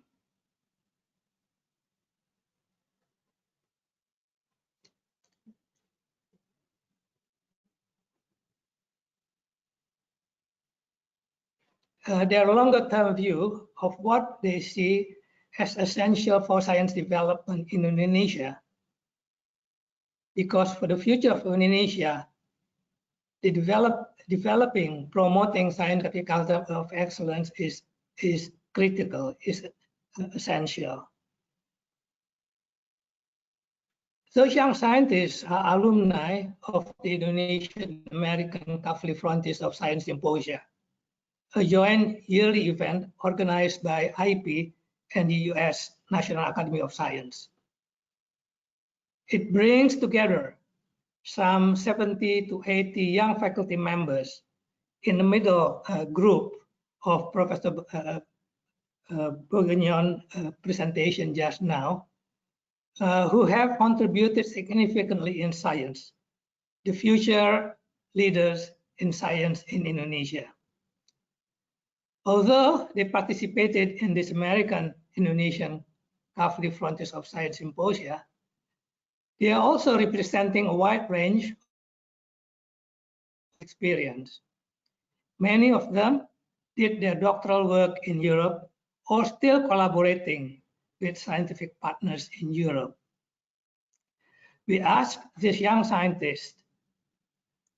their longer-term view of what they see as essential for science development in Indonesia. Because for the future of Indonesia, the developing, promoting scientific culture of excellence is critical, is essential. Those young scientists are alumni of the Indonesian American Kavli Frontiers of Science Symposia, a joint yearly event organized by IP and the US National Academy of Science. It brings together some 70 to 80 young faculty members in the middle group of Professor Bourguignon presentation just now, who have contributed significantly in science, the future leaders in science in Indonesia. Although they participated in this American-Indonesian Kavli Frontiers of Science Symposia, they are also representing a wide range of experience. Many of them did their doctoral work in Europe or still collaborating with scientific partners in Europe. We asked these young scientists,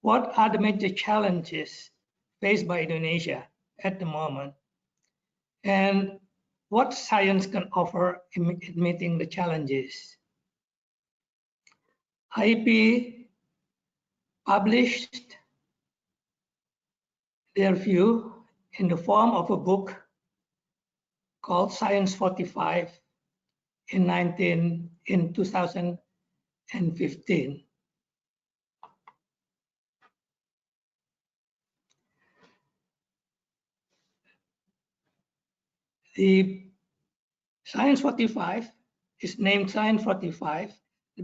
what are the major challenges faced by Indonesia at the moment, and what science can offer in meeting the challenges? IP published their view in the form of a book called Science 45 in 2015. The Science 45 is named Science 45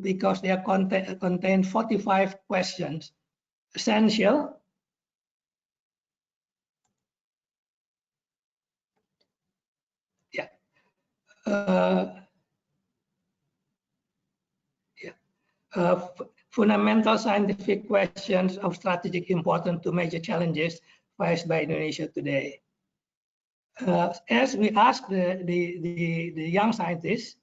because they contain 45 questions essential fundamental scientific questions of strategic importance to major challenges faced by Indonesia today. As we asked the young scientists,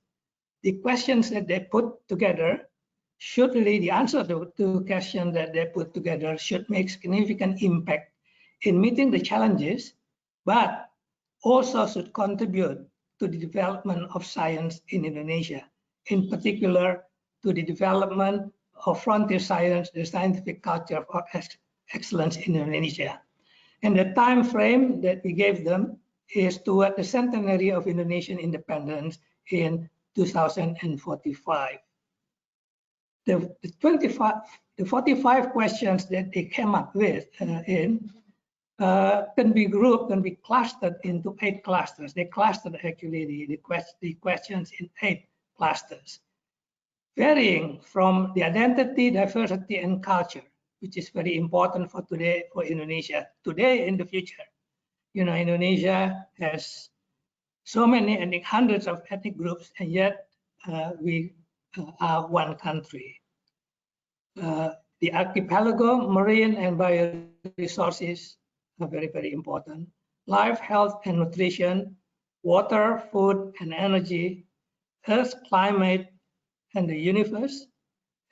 the questions that they put together should really, the answer to the questions that they put together should make significant impact in meeting the challenges, but also should contribute to the development of science in Indonesia, in particular to the development of frontier science, the scientific culture of excellence in Indonesia. And the time frame that we gave them is toward the centenary of Indonesian independence in 2045. The 45 questions that they came up with can be grouped, can be clustered into 8 clusters. They clustered actually the questions in 8 clusters, varying from the identity, diversity, and culture, which is very important for today, for Indonesia, today and the future. You know, Indonesia has so many ethnic, hundreds of ethnic groups, and yet we are one country. The archipelago, marine and bioresources, are very, very important. Life, health, and nutrition, water, food, and energy, Earth, climate, and the universe,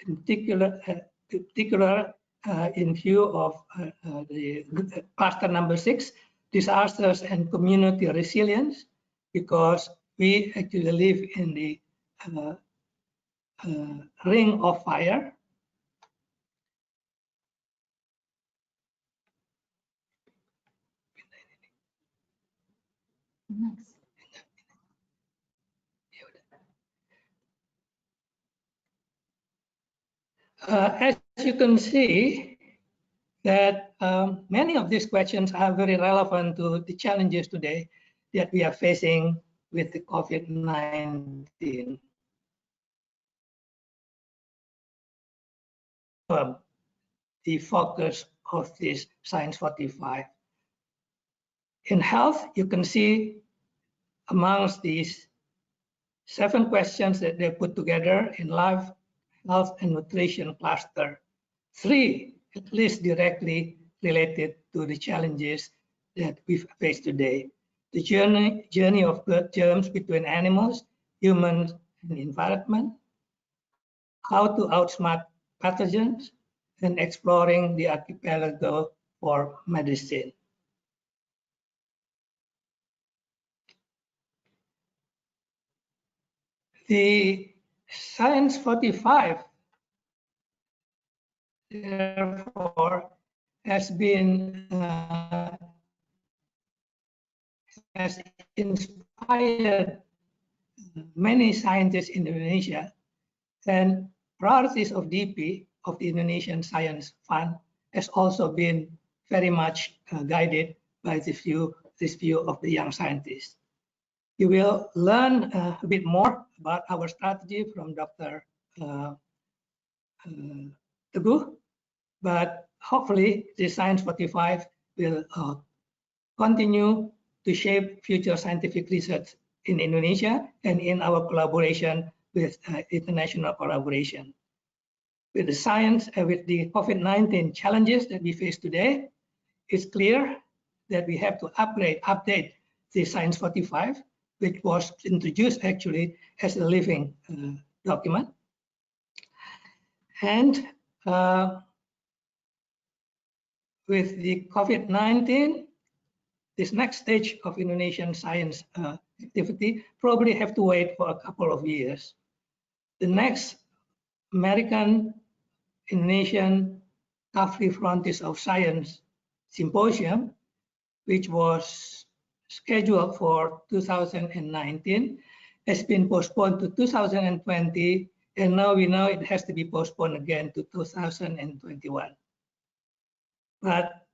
in particular in view of the cluster number 6, disasters and community resilience, because we actually live in the ring of fire. Next. As you can see, that many of these questions are very relevant to the challenges today that we are facing with the COVID-19. The focus of this Science 45. In health, you can see amongst these 7 questions that they put together in life, health, and nutrition cluster, 3 at least directly related to the challenges that we face today. The journey of birth germs between animals, humans, and environment, how to outsmart pathogens, and exploring the archipelago for medicine. The Science 45, therefore, has inspired many scientists in Indonesia, and priorities of DIPI, of the Indonesian Science Fund, has also been very much guided by this view of the young scientists. You will learn a bit more about our strategy from Dr. Teguh, but hopefully the Science 45 will continue to shape future scientific research in Indonesia and in our collaboration with international collaboration. With the science and with the COVID-19 challenges that we face today, it's clear that we have to update the Science 45, which was introduced actually as a living document. And with the COVID-19, this next stage of Indonesian science activity probably have to wait for a couple of years. The next American Indonesian Tough Frontiers of Science Symposium, which was scheduled for 2019, has been postponed to 2020, and now we know it has to be postponed again to 2021. But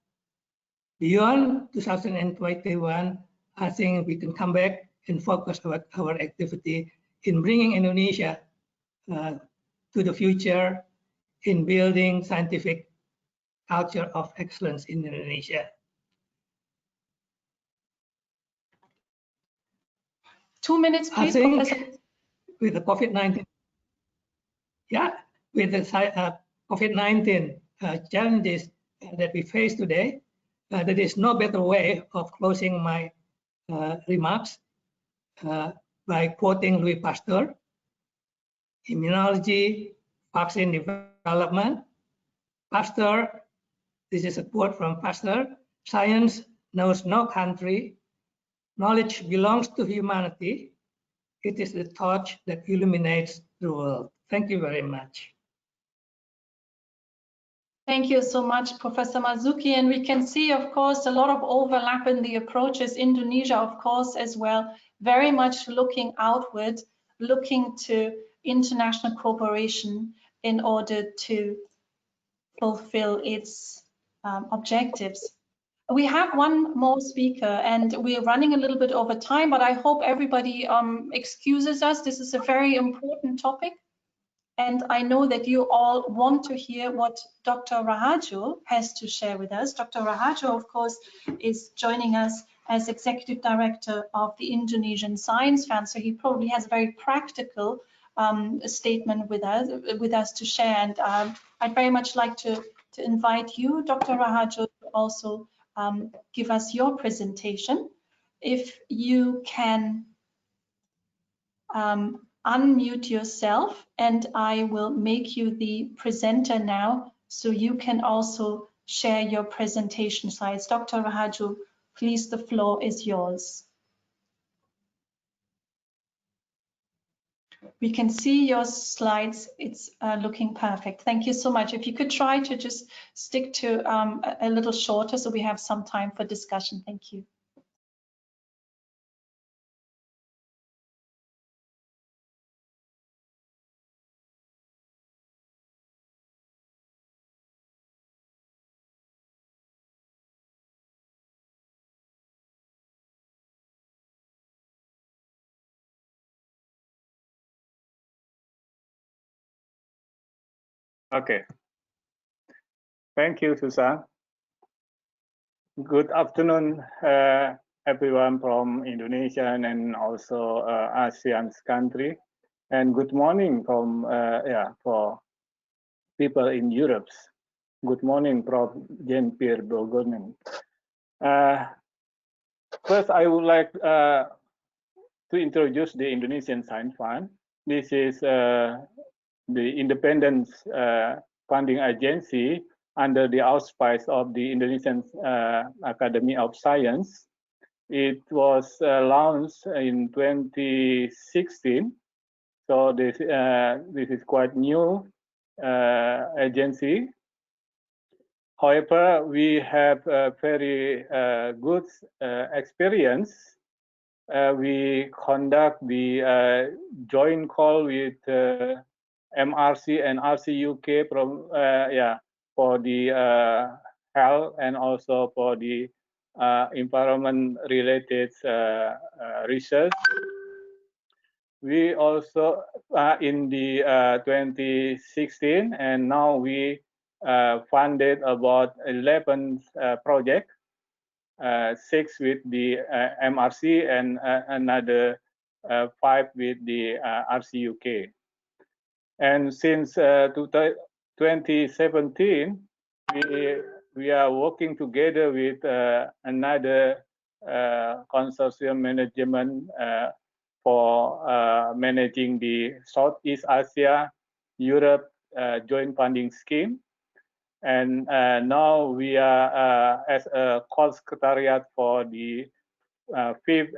beyond 2021, I think we can come back and focus our activity in bringing Indonesia to the future in building scientific culture of excellence in Indonesia. 2 minutes, please. I think with the COVID-19, with the COVID-19 challenges that we face today, there is no better way of closing my remarks by quoting Louis Pasteur: immunology, vaccine development. Pasteur, this is a quote from Pasteur: science knows no country. Knowledge belongs to humanity. It is the torch that illuminates the world. Thank you very much. Thank you so much, Professor Marzuki. And we can see, of course, a lot of overlap in the approaches. Indonesia, of course, as well, very much looking outward, looking to international cooperation in order to fulfill its objectives. We have one more speaker, and we're running a little bit over time, but I hope everybody excuses us. This is a very important topic, and I know that you all want to hear what Dr. Rahardjo has to share with us. Dr. Rahardjo, of course, is joining us as Executive Director of the Indonesian Science Fund, so he probably has a very practical statement with us to share, and I'd very much like to invite you, Dr. Rahardjo, to also give us your presentation. If you can unmute yourself, and I will make you the presenter now, so you can also share your presentation slides. Dr. Rahardjo, please, the floor is yours. We can see your slides. It's looking perfect. Thank you so much. If you could try to just stick to a little shorter so we have some time for discussion. Thank you. Okay. Thank you, Susan. Good afternoon, everyone from Indonesia and also ASEAN country, and good morning from for people in Europe. Good morning, Prof. Jean-Pierre Bourguignon. First, I would like to introduce the Indonesian Science Fund. This is the independent funding agency under the auspice of the Indonesian Academy of Science. It was launched in 2016, so this is quite new agency. However, we have a very good experience. We conduct the joint call with MRC and RC UK for the health and also for the environment related research. We also in the 2016, and now we funded about 11 projects, 6 with the MRC and another 5 with the RC UK. And since 2017, we are working together with another consortium management for managing the Southeast Asia Europe joint funding scheme. And now we are as a call secretariat for the 5th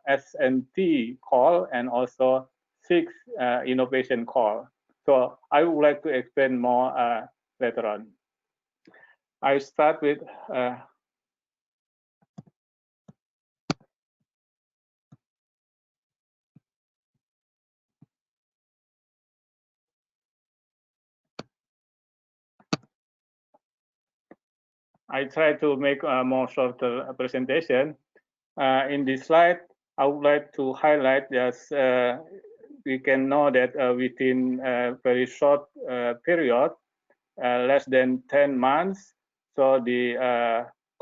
S&T call and also 6th innovation call. So I would like to explain more later on. I start with I try to make a more shorter presentation. In this slide, I would like to highlight just we can know that within a very short period, less than 10 months, so the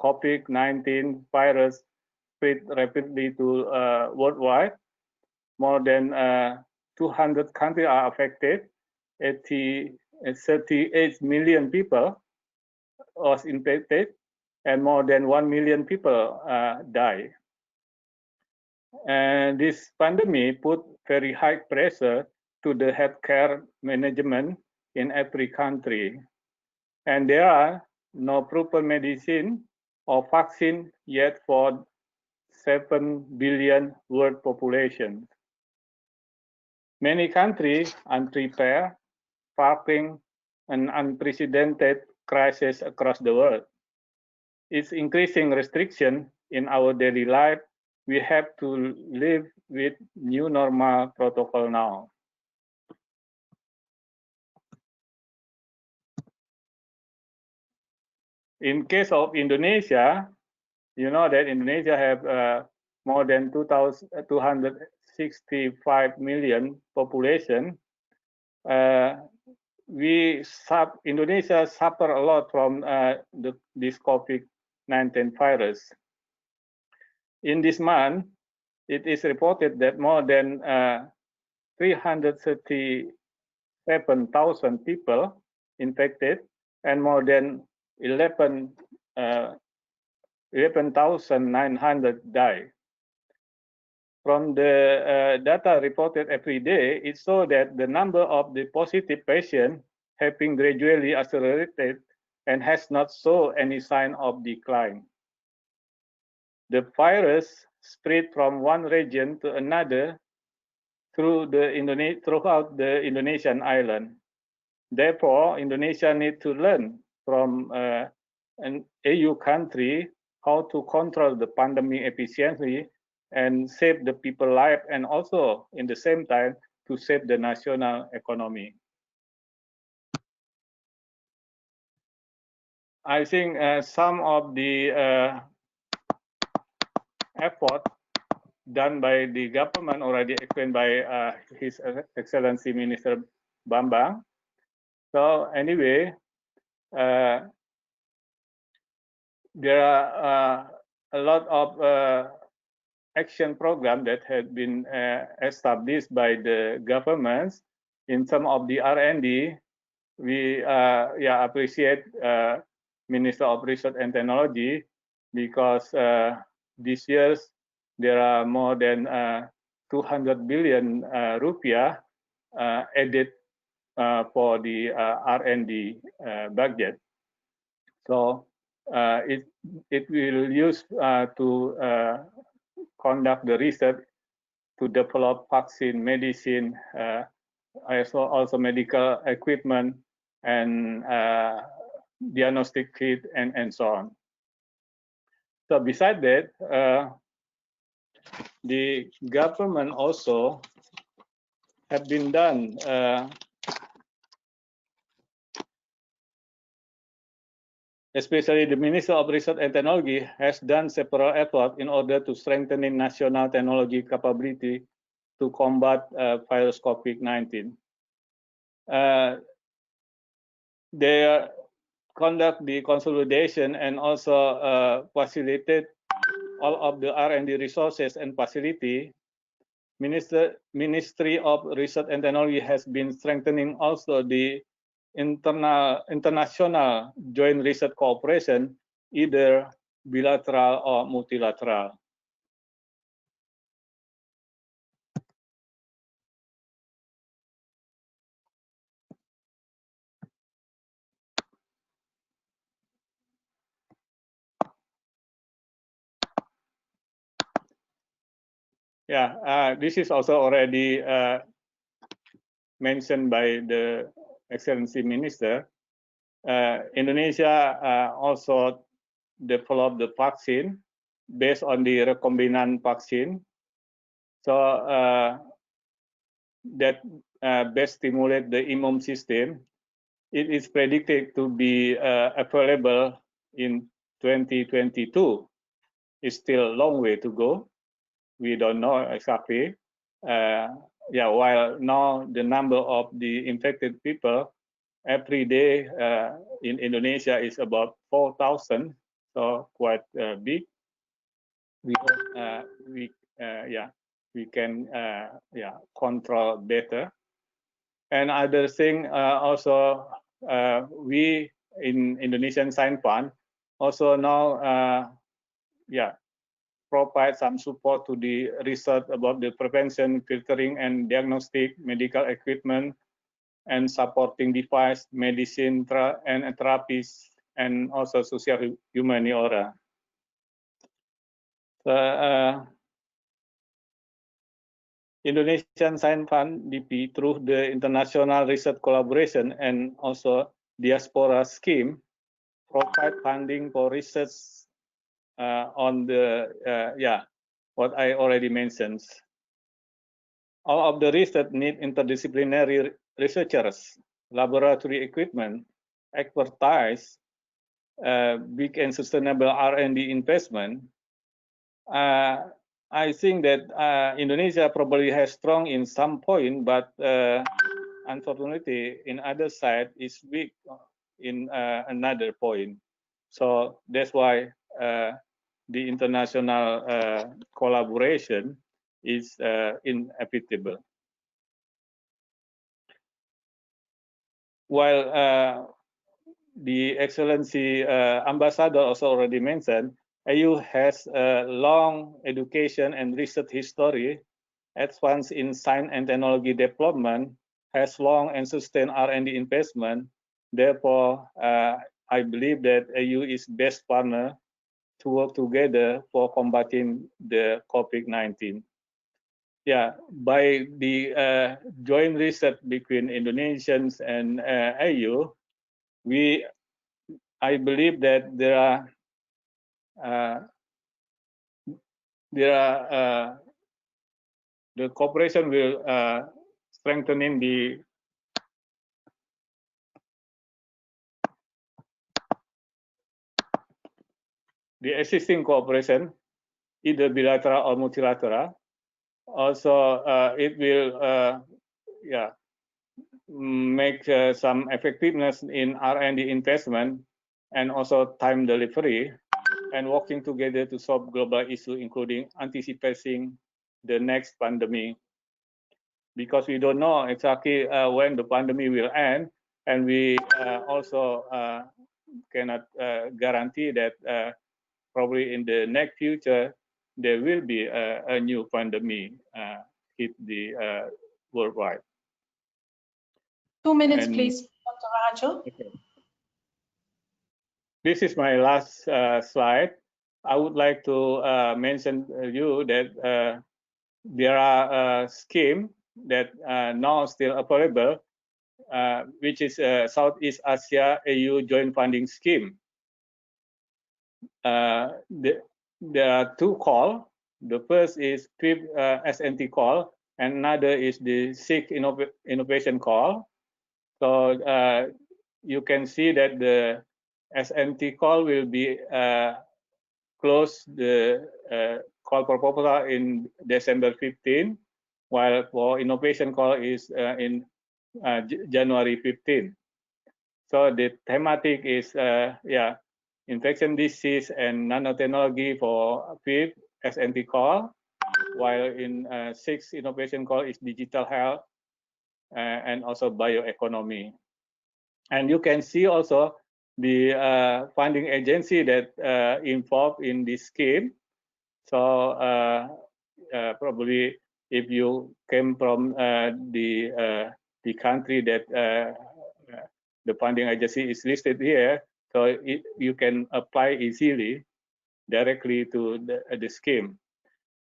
COVID-19 virus spread rapidly to worldwide. More than 200 countries are affected. 38 million people was infected, and more than 1 million people died. And this pandemic put very high pressure to the healthcare management in every country. And there are no proper medicine or vaccine yet for 7 billion world population. Many countries unprepared, sparking an unprecedented crisis across the world. It's increasing restriction in our daily life. We have to live with new normal protocol now. In case of Indonesia, you know that Indonesia have more than 265 million population. Indonesia suffer a lot from this COVID-19 virus. In this month, it is reported that more than 337,000 people infected and more than 11 11,900 die. From the data reported every day, it shows that the number of the positive patients have been gradually accelerated and has not shown any sign of decline. The virus spread from one region to another throughout the Indonesian island. Therefore, Indonesia needs to learn from an EU country how to control the pandemic efficiently and save the people's life, and also in the same time to save the national economy. I think some of the effort done by the government already explained by His Excellency Minister Bambang. So anyway, there are a lot of action program that had been established by the governments. In some of the R&D, we appreciate Minister of Research and Technology, because this year there are more than 200 billion rupiah added for the R&D budget. So it will use to conduct the research to develop vaccine, medicine, also medical equipment, and diagnostic kit, and so on. So besides that, the government also have been done especially the Minister of Research and Technology has done several efforts in order to strengthen national technology capability to combat virus COVID-19. They conduct the consolidation and also facilitate all of the R&D resources and facility. Ministry of Research and Technology has been strengthening also the international joint research cooperation, either bilateral or multilateral. Yeah, this is also already mentioned by the Excellency Minister. Indonesia also developed the vaccine based on the recombinant vaccine. So that best stimulate the immune system. It is predicted to be available in 2022. It's still a long way to go. We don't know exactly. While now the number of the infected people every day in Indonesia is about 4,000, so quite big. We hope we can control better. And other thing also, we in Indonesian Science Fund also now provide some support to the research about the prevention, filtering, and diagnostic medical equipment, and supporting device, medicine, and therapies, and also social humaniora. So, Indonesian Science Fund (DIPI) through the international research collaboration and also diaspora scheme provide funding for research on the what I already mentioned. All of the research need interdisciplinary researchers, laboratory equipment, expertise, big and sustainable R&D investment. I think that Indonesia probably has strong in some point, but unfortunately, in other side is weak in another point. So that's why the international collaboration is inevitable. While the Excellency Ambassador also already mentioned, EU has a long education and research history, advanced in science and technology development, has long and sustained R&D investment. Therefore, I believe that EU is best partner to work together for combating the COVID-19. Yeah, by the joint research between Indonesians and EU, I believe that there are the cooperation will strengthening the existing cooperation, either bilateral or multilateral. Also, it will make some effectiveness in R&D investment and also time delivery, and working together to solve global issues, including anticipating the next pandemic. Because we don't know exactly when the pandemic will end, and we also cannot guarantee that probably in the next future there will be a new pandemic hit the worldwide. 2 minutes, please, Dr. Rahardjo. Okay. This is my last slide. I would like to mention you that there are a scheme that now still available, which is Southeast Asia EU Joint Funding Scheme. There are two calls. The first is fifth SNT call, and another is the sixth innovation call. So you can see that the SNT call will be close the call for proposal in December 15, while for innovation call is in January 15. So the thematic is infection disease and nanotechnology for fifth SNT call, while in sixth innovation call is digital health and also bioeconomy. And you can see also the funding agency that involved in this scheme. So probably if you came from the country that the funding agency is listed here, so you can apply easily directly to the scheme.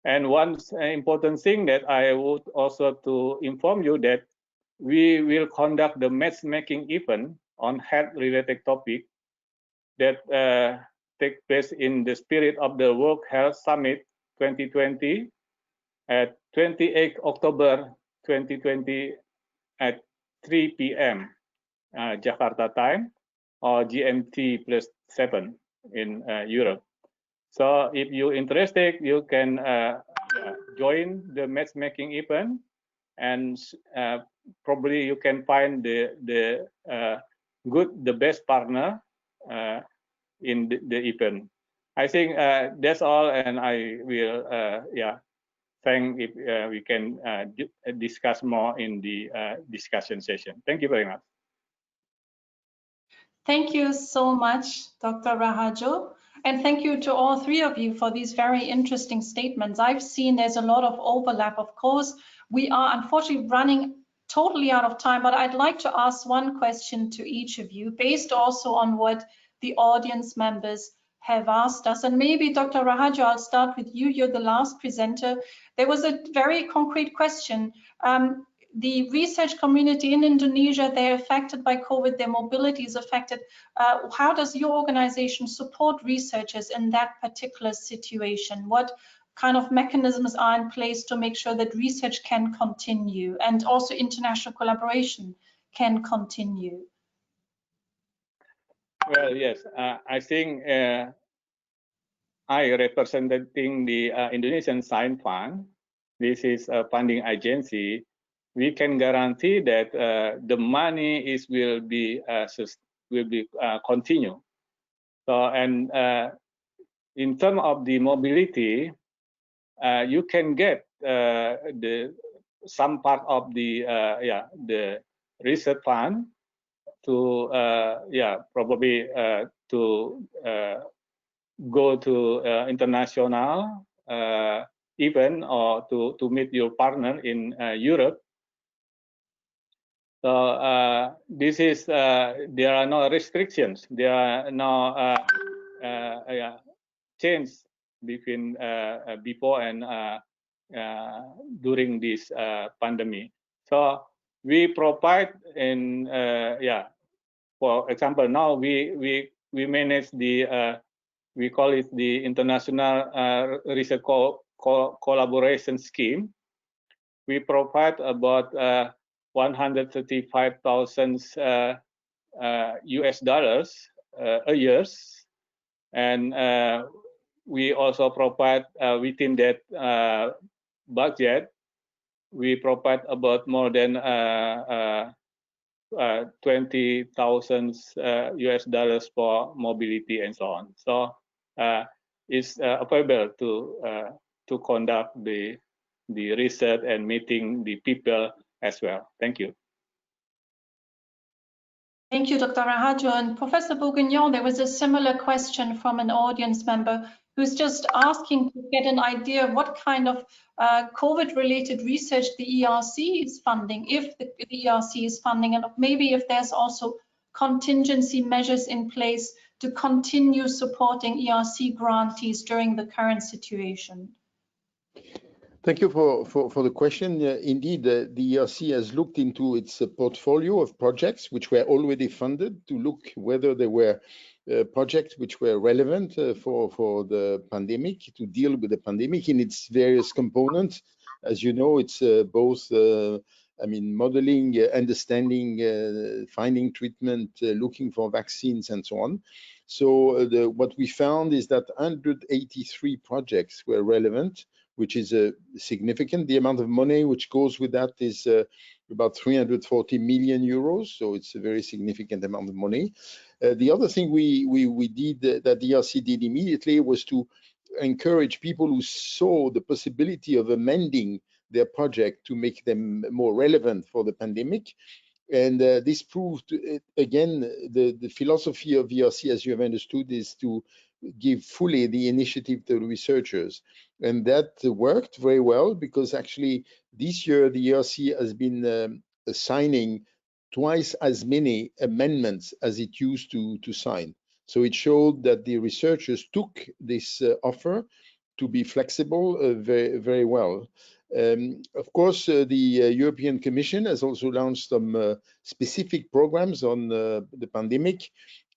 And one important thing that I would also to inform you that we will conduct the matchmaking event on health-related topic that take place in the spirit of the World Health Summit 2020 at 28 October 2020 at 3 p.m. Jakarta time, or GMT +7 in Europe. So if you're interested, you can join the matchmaking event, and probably you can find the best partner in the event. I think that's all, and I will thank if we can discuss more in the discussion session. Thank you very much. Thank you so much, Dr. Rahardjo. And thank you to all three of you for these very interesting statements. I've seen there's a lot of overlap. Of course, we are unfortunately running totally out of time, but I'd like to ask one question to each of you, based also on what the audience members have asked us. And maybe Dr. Rahardjo, I'll start with you. You're the last presenter. There was a very concrete question. The research community in Indonesia, they're affected by COVID, their mobility is affected. How does your organization support researchers in that particular situation? What kind of mechanisms are in place to make sure that research can continue and also international collaboration can continue? Well, yes, I think I representing the Indonesian Science Fund. This is a funding agency. We can guarantee that the money will be continue. So, and in terms of the mobility, you can get some part of the research fund to probably to go to international event or to meet your partner in Europe. So this is there are no restrictions. There are no change between before and during this pandemic. So we provide in for example, now we manage the we call it the International Research Collaboration Scheme. We provide about 135,000 US dollars a year, and we also provide within that budget, we provide about more than 20,000 US dollars for mobility and so on. So it's available to conduct the research and meeting the people as well. Thank you. Thank you, Dr. Rahardjo. And Professor Bourguignon, there was a similar question from an audience member who's just asking to get an idea of what kind of COVID-related research the ERC is funding, if the ERC is funding, and maybe if there's also contingency measures in place to continue supporting ERC grantees during the current situation. Thank you for the question. Indeed, the ERC has looked into its portfolio of projects which were already funded to look whether there were projects which were relevant for the pandemic, to deal with the pandemic in its various components. As you know, it's both modeling, understanding, finding treatment, looking for vaccines, and so on. So what we found is that 183 projects were relevant, which is significant. The amount of money which goes with that is about 340 million euros. So it's a very significant amount of money. The other thing we did, that the ERC did immediately, was to encourage people who saw the possibility of amending their project to make them more relevant for the pandemic. And this proved, again, the philosophy of ERC, as you have understood, is to give fully the initiative to the researchers. And that worked very well, because actually this year the ERC has been signing twice as many amendments as it used to sign. So it showed that the researchers took this offer to be flexible very, very well. Of course, the European Commission has also launched some specific programs on the pandemic,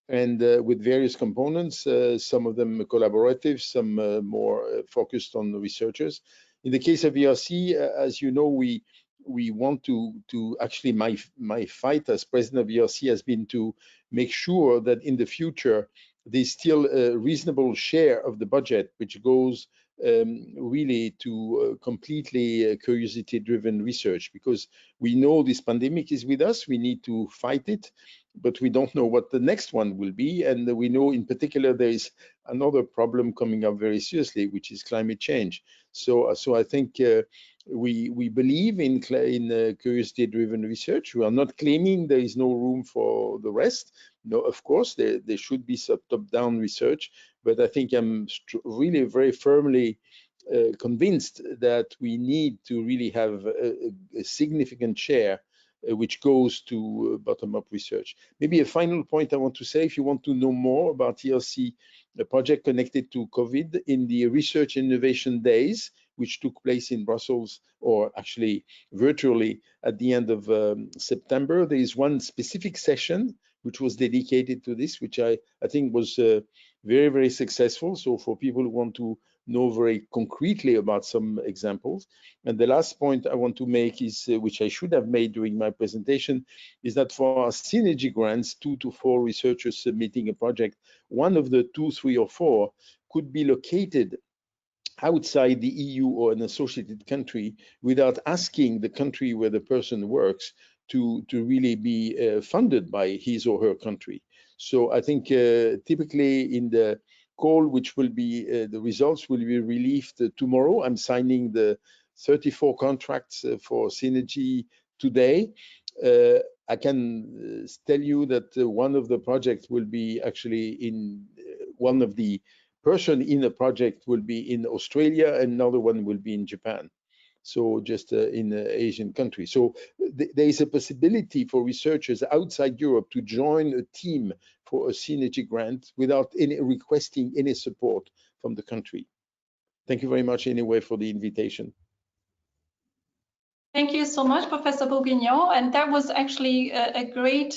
and with various components, some of them collaborative, some more focused on the researchers. In the case of ERC, as you know, we want to actually, my fight as president of ERC has been to make sure that in the future there's still a reasonable share of the budget which goes really to completely curiosity-driven research, because we know this pandemic is with us. We need to fight it, but we don't know what the next one will be. And we know in particular there is another problem coming up very seriously, which is climate change. So I think we believe in curiosity-driven research. We are not claiming there is no room for the rest. No, of course, there should be some top-down research, but I think I'm really very firmly convinced that we need to really have a significant share which goes to bottom-up research. Maybe a final point I want to say, if you want to know more about ERC, a project connected to COVID, in the Research Innovation Days, which took place in Brussels, or actually virtually at the end of September, there is one specific session which was dedicated to this, which I think was very, very successful. So for people who want to know very concretely about some examples. And the last point I want to make is, which I should have made during my presentation, is that for our synergy grants, 2 to 4 researchers submitting a project, one of the 2, 3, or 4 could be located outside the EU or an associated country without asking the country where the person works to really be funded by his or her country. So I think typically in the call, which will be, the results will be released tomorrow. I'm signing the 34 contracts for Synergy today. I can tell you that one of the projects will be actually in one of the person in a project will be in Australia, and another one will be in Japan. So just in Asian countries. So there is a possibility for researchers outside Europe to join a team for a synergy grant without requesting any support from the country. Thank you very much anyway for the invitation. Thank you so much, Professor Bourguignon. And that was actually a great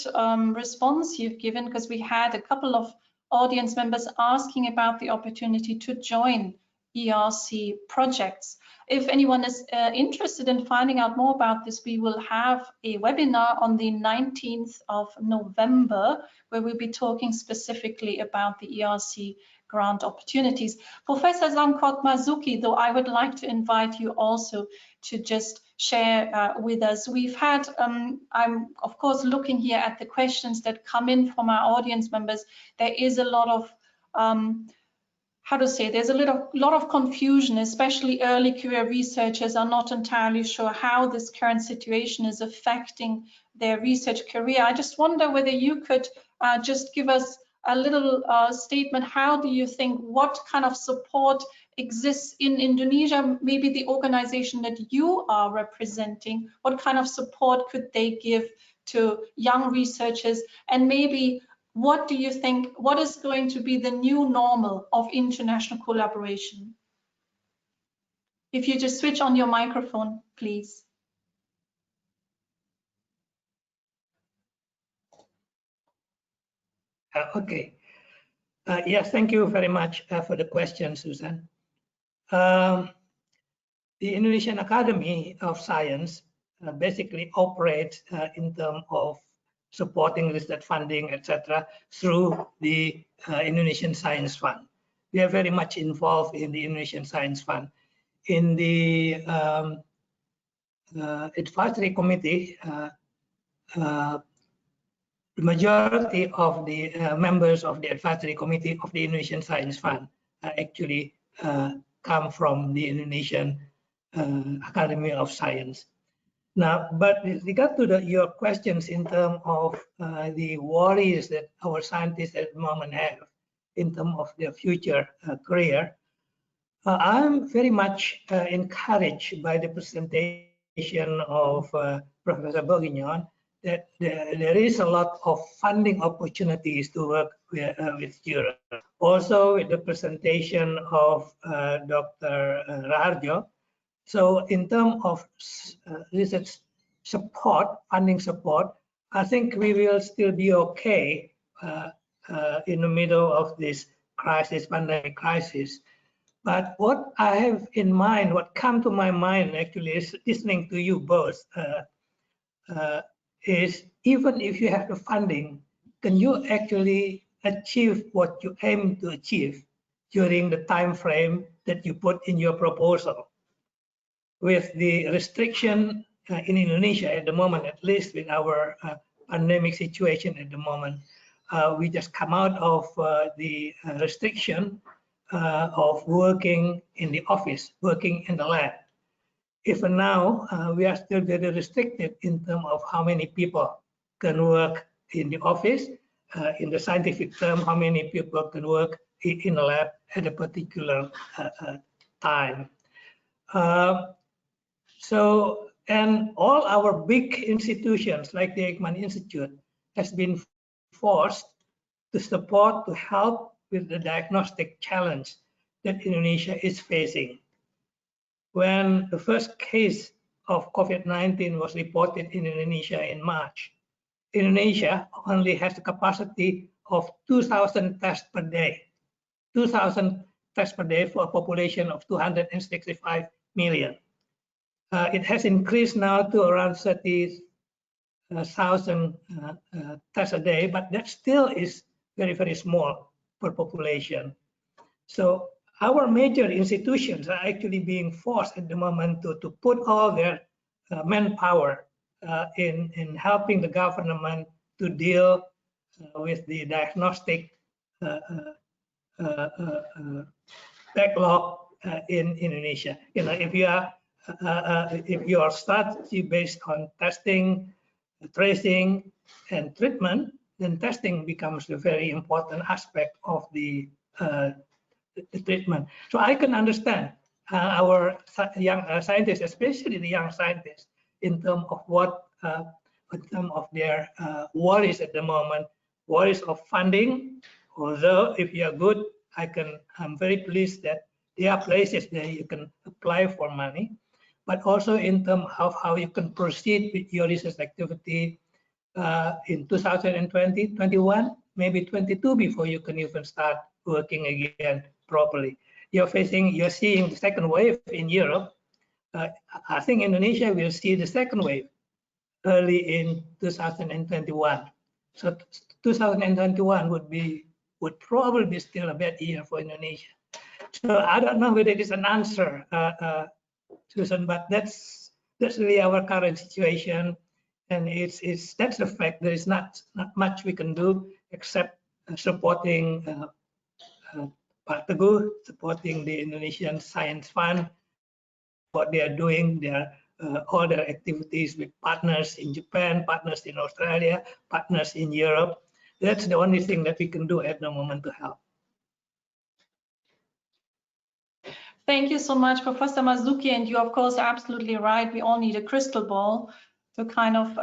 response you've given, because we had a couple of audience members asking about the opportunity to join ERC projects. If anyone is interested in finding out more about this, we will have a webinar on the 19th of November, where we'll be talking specifically about the ERC grant opportunities. Professor Sangkot Marzuki, though, I would like to invite you also to just share with us. We've had, I'm of course looking here at the questions that come in from our audience members. There is a lot of, there's a lot of confusion, especially early career researchers are not entirely sure how this current situation is affecting their research career. I just wonder whether you could just give us a little statement. How do you think, what kind of support exists in Indonesia, maybe the organization that you are representing, what kind of support could they give to young researchers, and maybe what do you think, what is going to be the new normal of international collaboration? If you just switch on your microphone, please. Okay. Yes, thank you very much for the question, Susan. The Indonesian Academy of Science basically operates in terms of supporting research funding, etc., through the Indonesian Science Fund. We are very much involved in the Indonesian Science Fund. In the advisory committee, the majority of the members of the advisory committee of the Indonesian Science Fund actually come from the Indonesian Academy of Science. Now, but with regard to your questions in terms of the worries that our scientists at the moment have in terms of their future career, I'm very much encouraged by the presentation of Professor Bourguignon that there is a lot of funding opportunities to work with Europe. Also, with the presentation of Dr. Rahardjo. So in terms of research support, funding support, I think we will still be okay in the middle of this crisis, pandemic crisis. But what I have in mind, what come to my mind actually is listening to you both, is even if you have the funding, can you actually achieve what you aim to achieve during the time frame that you put in your proposal? With the restriction in Indonesia at the moment, at least with our pandemic situation at the moment, we just come out of the restriction of working in the office, working in the lab. Even now, we are still very restricted in terms of how many people can work in the office. In the scientific term, how many people can work in the lab at a particular time. So, and all our big institutions like the Ekman Institute has been forced to support, to help with the diagnostic challenge that Indonesia is facing. When the first case of COVID-19 was reported in Indonesia in March, Indonesia only has the capacity of 2,000 tests per day. 2,000 tests per day for a population of 265 million. It has increased now to around 30,000 tests a day, but that still is very, very small per population. So our major institutions are actually being forced at the moment to put all their manpower in helping the government to deal with the diagnostic backlog in Indonesia. You know, if your strategy based on testing, tracing, and treatment, then testing becomes a very important aspect of the the treatment. So I can understand our young scientists, especially the young scientists, in terms of in terms of their worries at the moment, worries of funding. Although if you are good, I'm very pleased that there are places that you can apply for money, but also in terms of how you can proceed with your research activity in 2020, 21, maybe 22 before you can even start working again properly. You're seeing the second wave in Europe. I think Indonesia will see the second wave early in 2021. So 2021 would probably be still a bad year for Indonesia. So I don't know whether it is an answer, Susan, but that's really our current situation, and that's the fact. There is not much we can do except supporting Pak Teguh, supporting the Indonesian Science Fund, what they are doing, all their activities with partners in Japan, partners in Australia, partners in Europe. That's the only thing that we can do at the moment to help. Thank you so much, Professor Marzuki. And you, of course, are absolutely right. We all need a crystal ball to kind of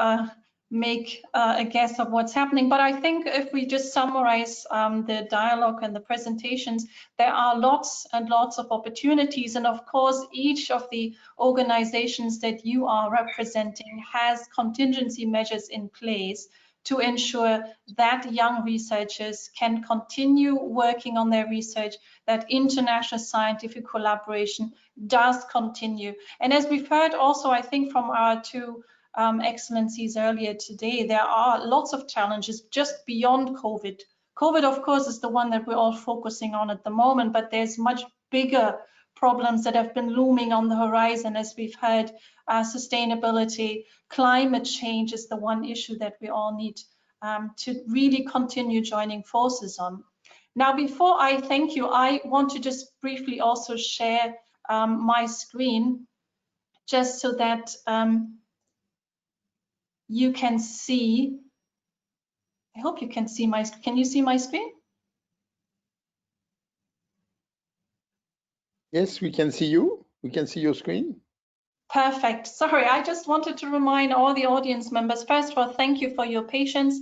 make a guess of what's happening. But I think if we just summarize the dialogue and the presentations, there are lots and lots of opportunities. And of course, each of the organizations that you are representing has contingency measures in place to ensure that young researchers can continue working on their research, that international scientific collaboration does continue. And as we've heard also, I think from our two excellencies earlier today, there are lots of challenges just beyond COVID. COVID, of course, is the one that we're all focusing on at the moment, but there's much bigger problems that have been looming on the horizon, as we've heard. Sustainability, climate change is the one issue that we all need to really continue joining forces on. Now, before I thank you, I want to just briefly also share my screen, just so that you can see. I hope you can see can you see my screen? Yes, we can see you. We can see your screen. Perfect. Sorry, I just wanted to remind all the audience members, first of all, thank you for your patience.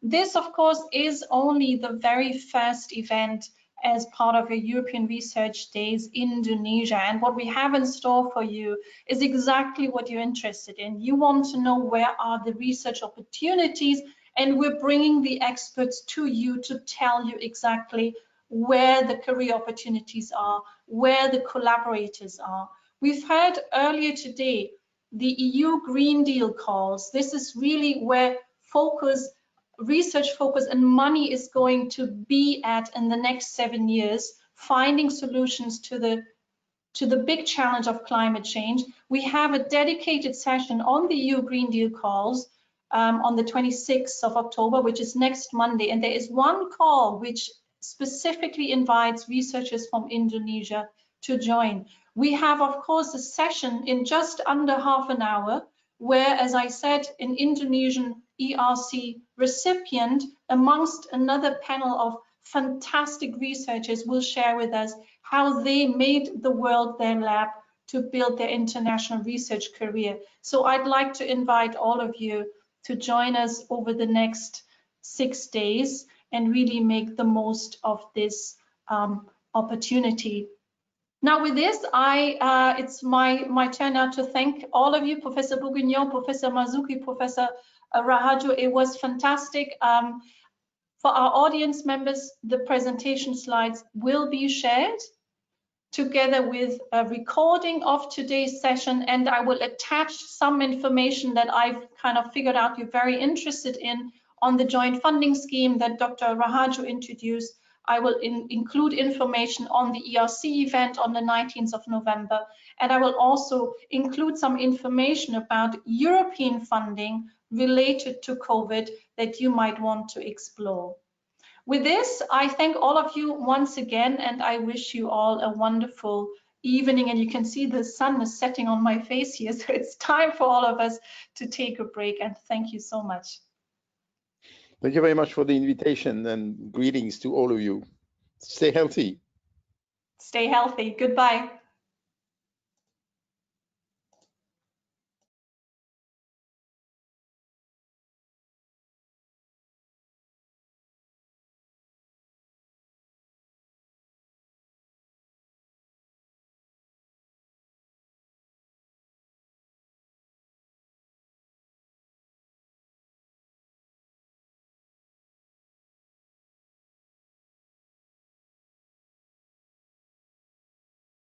This, of course, is only the very first event as part of your European Research Days in Indonesia. And what we have in store for you is exactly what you're interested in. You want to know where are the research opportunities, and we're bringing the experts to you to tell you exactly where the career opportunities are, where the collaborators are. We've heard earlier today the EU Green Deal calls. This is really where research focus and money is going to be at in the next 7 years, finding solutions to the big challenge of climate change. We have a dedicated session on the EU Green Deal calls on the 26th of October, which is next Monday. And there is one call which specifically invites researchers from Indonesia to join. We have, of course, a session in just under half an hour where, as I said, an Indonesian ERC recipient, amongst another panel of fantastic researchers, will share with us how they made the world their lab to build their international research career. So I'd like to invite all of you to join us over the next 6 days and really make the most of this opportunity. Now with this, it's my turn now to thank all of you, Professor Bourguignon, Professor Marzuki, Professor Rahardjo. It was fantastic. For our audience members, the presentation slides will be shared together with a recording of today's session, and I will attach some information that I've kind of figured out you're very interested in on the joint funding scheme that Dr. Rahardjo introduced. I will include information on the ERC event on the 19th of November, and I will also include some information about European funding related to COVID that you might want to explore. With this, I thank all of you once again, and I wish you all a wonderful evening. And you can see the sun is setting on my face here, so it's time for all of us to take a break, and thank you so much. Thank you very much for the invitation, and greetings to all of you. Stay healthy. Stay healthy. Goodbye.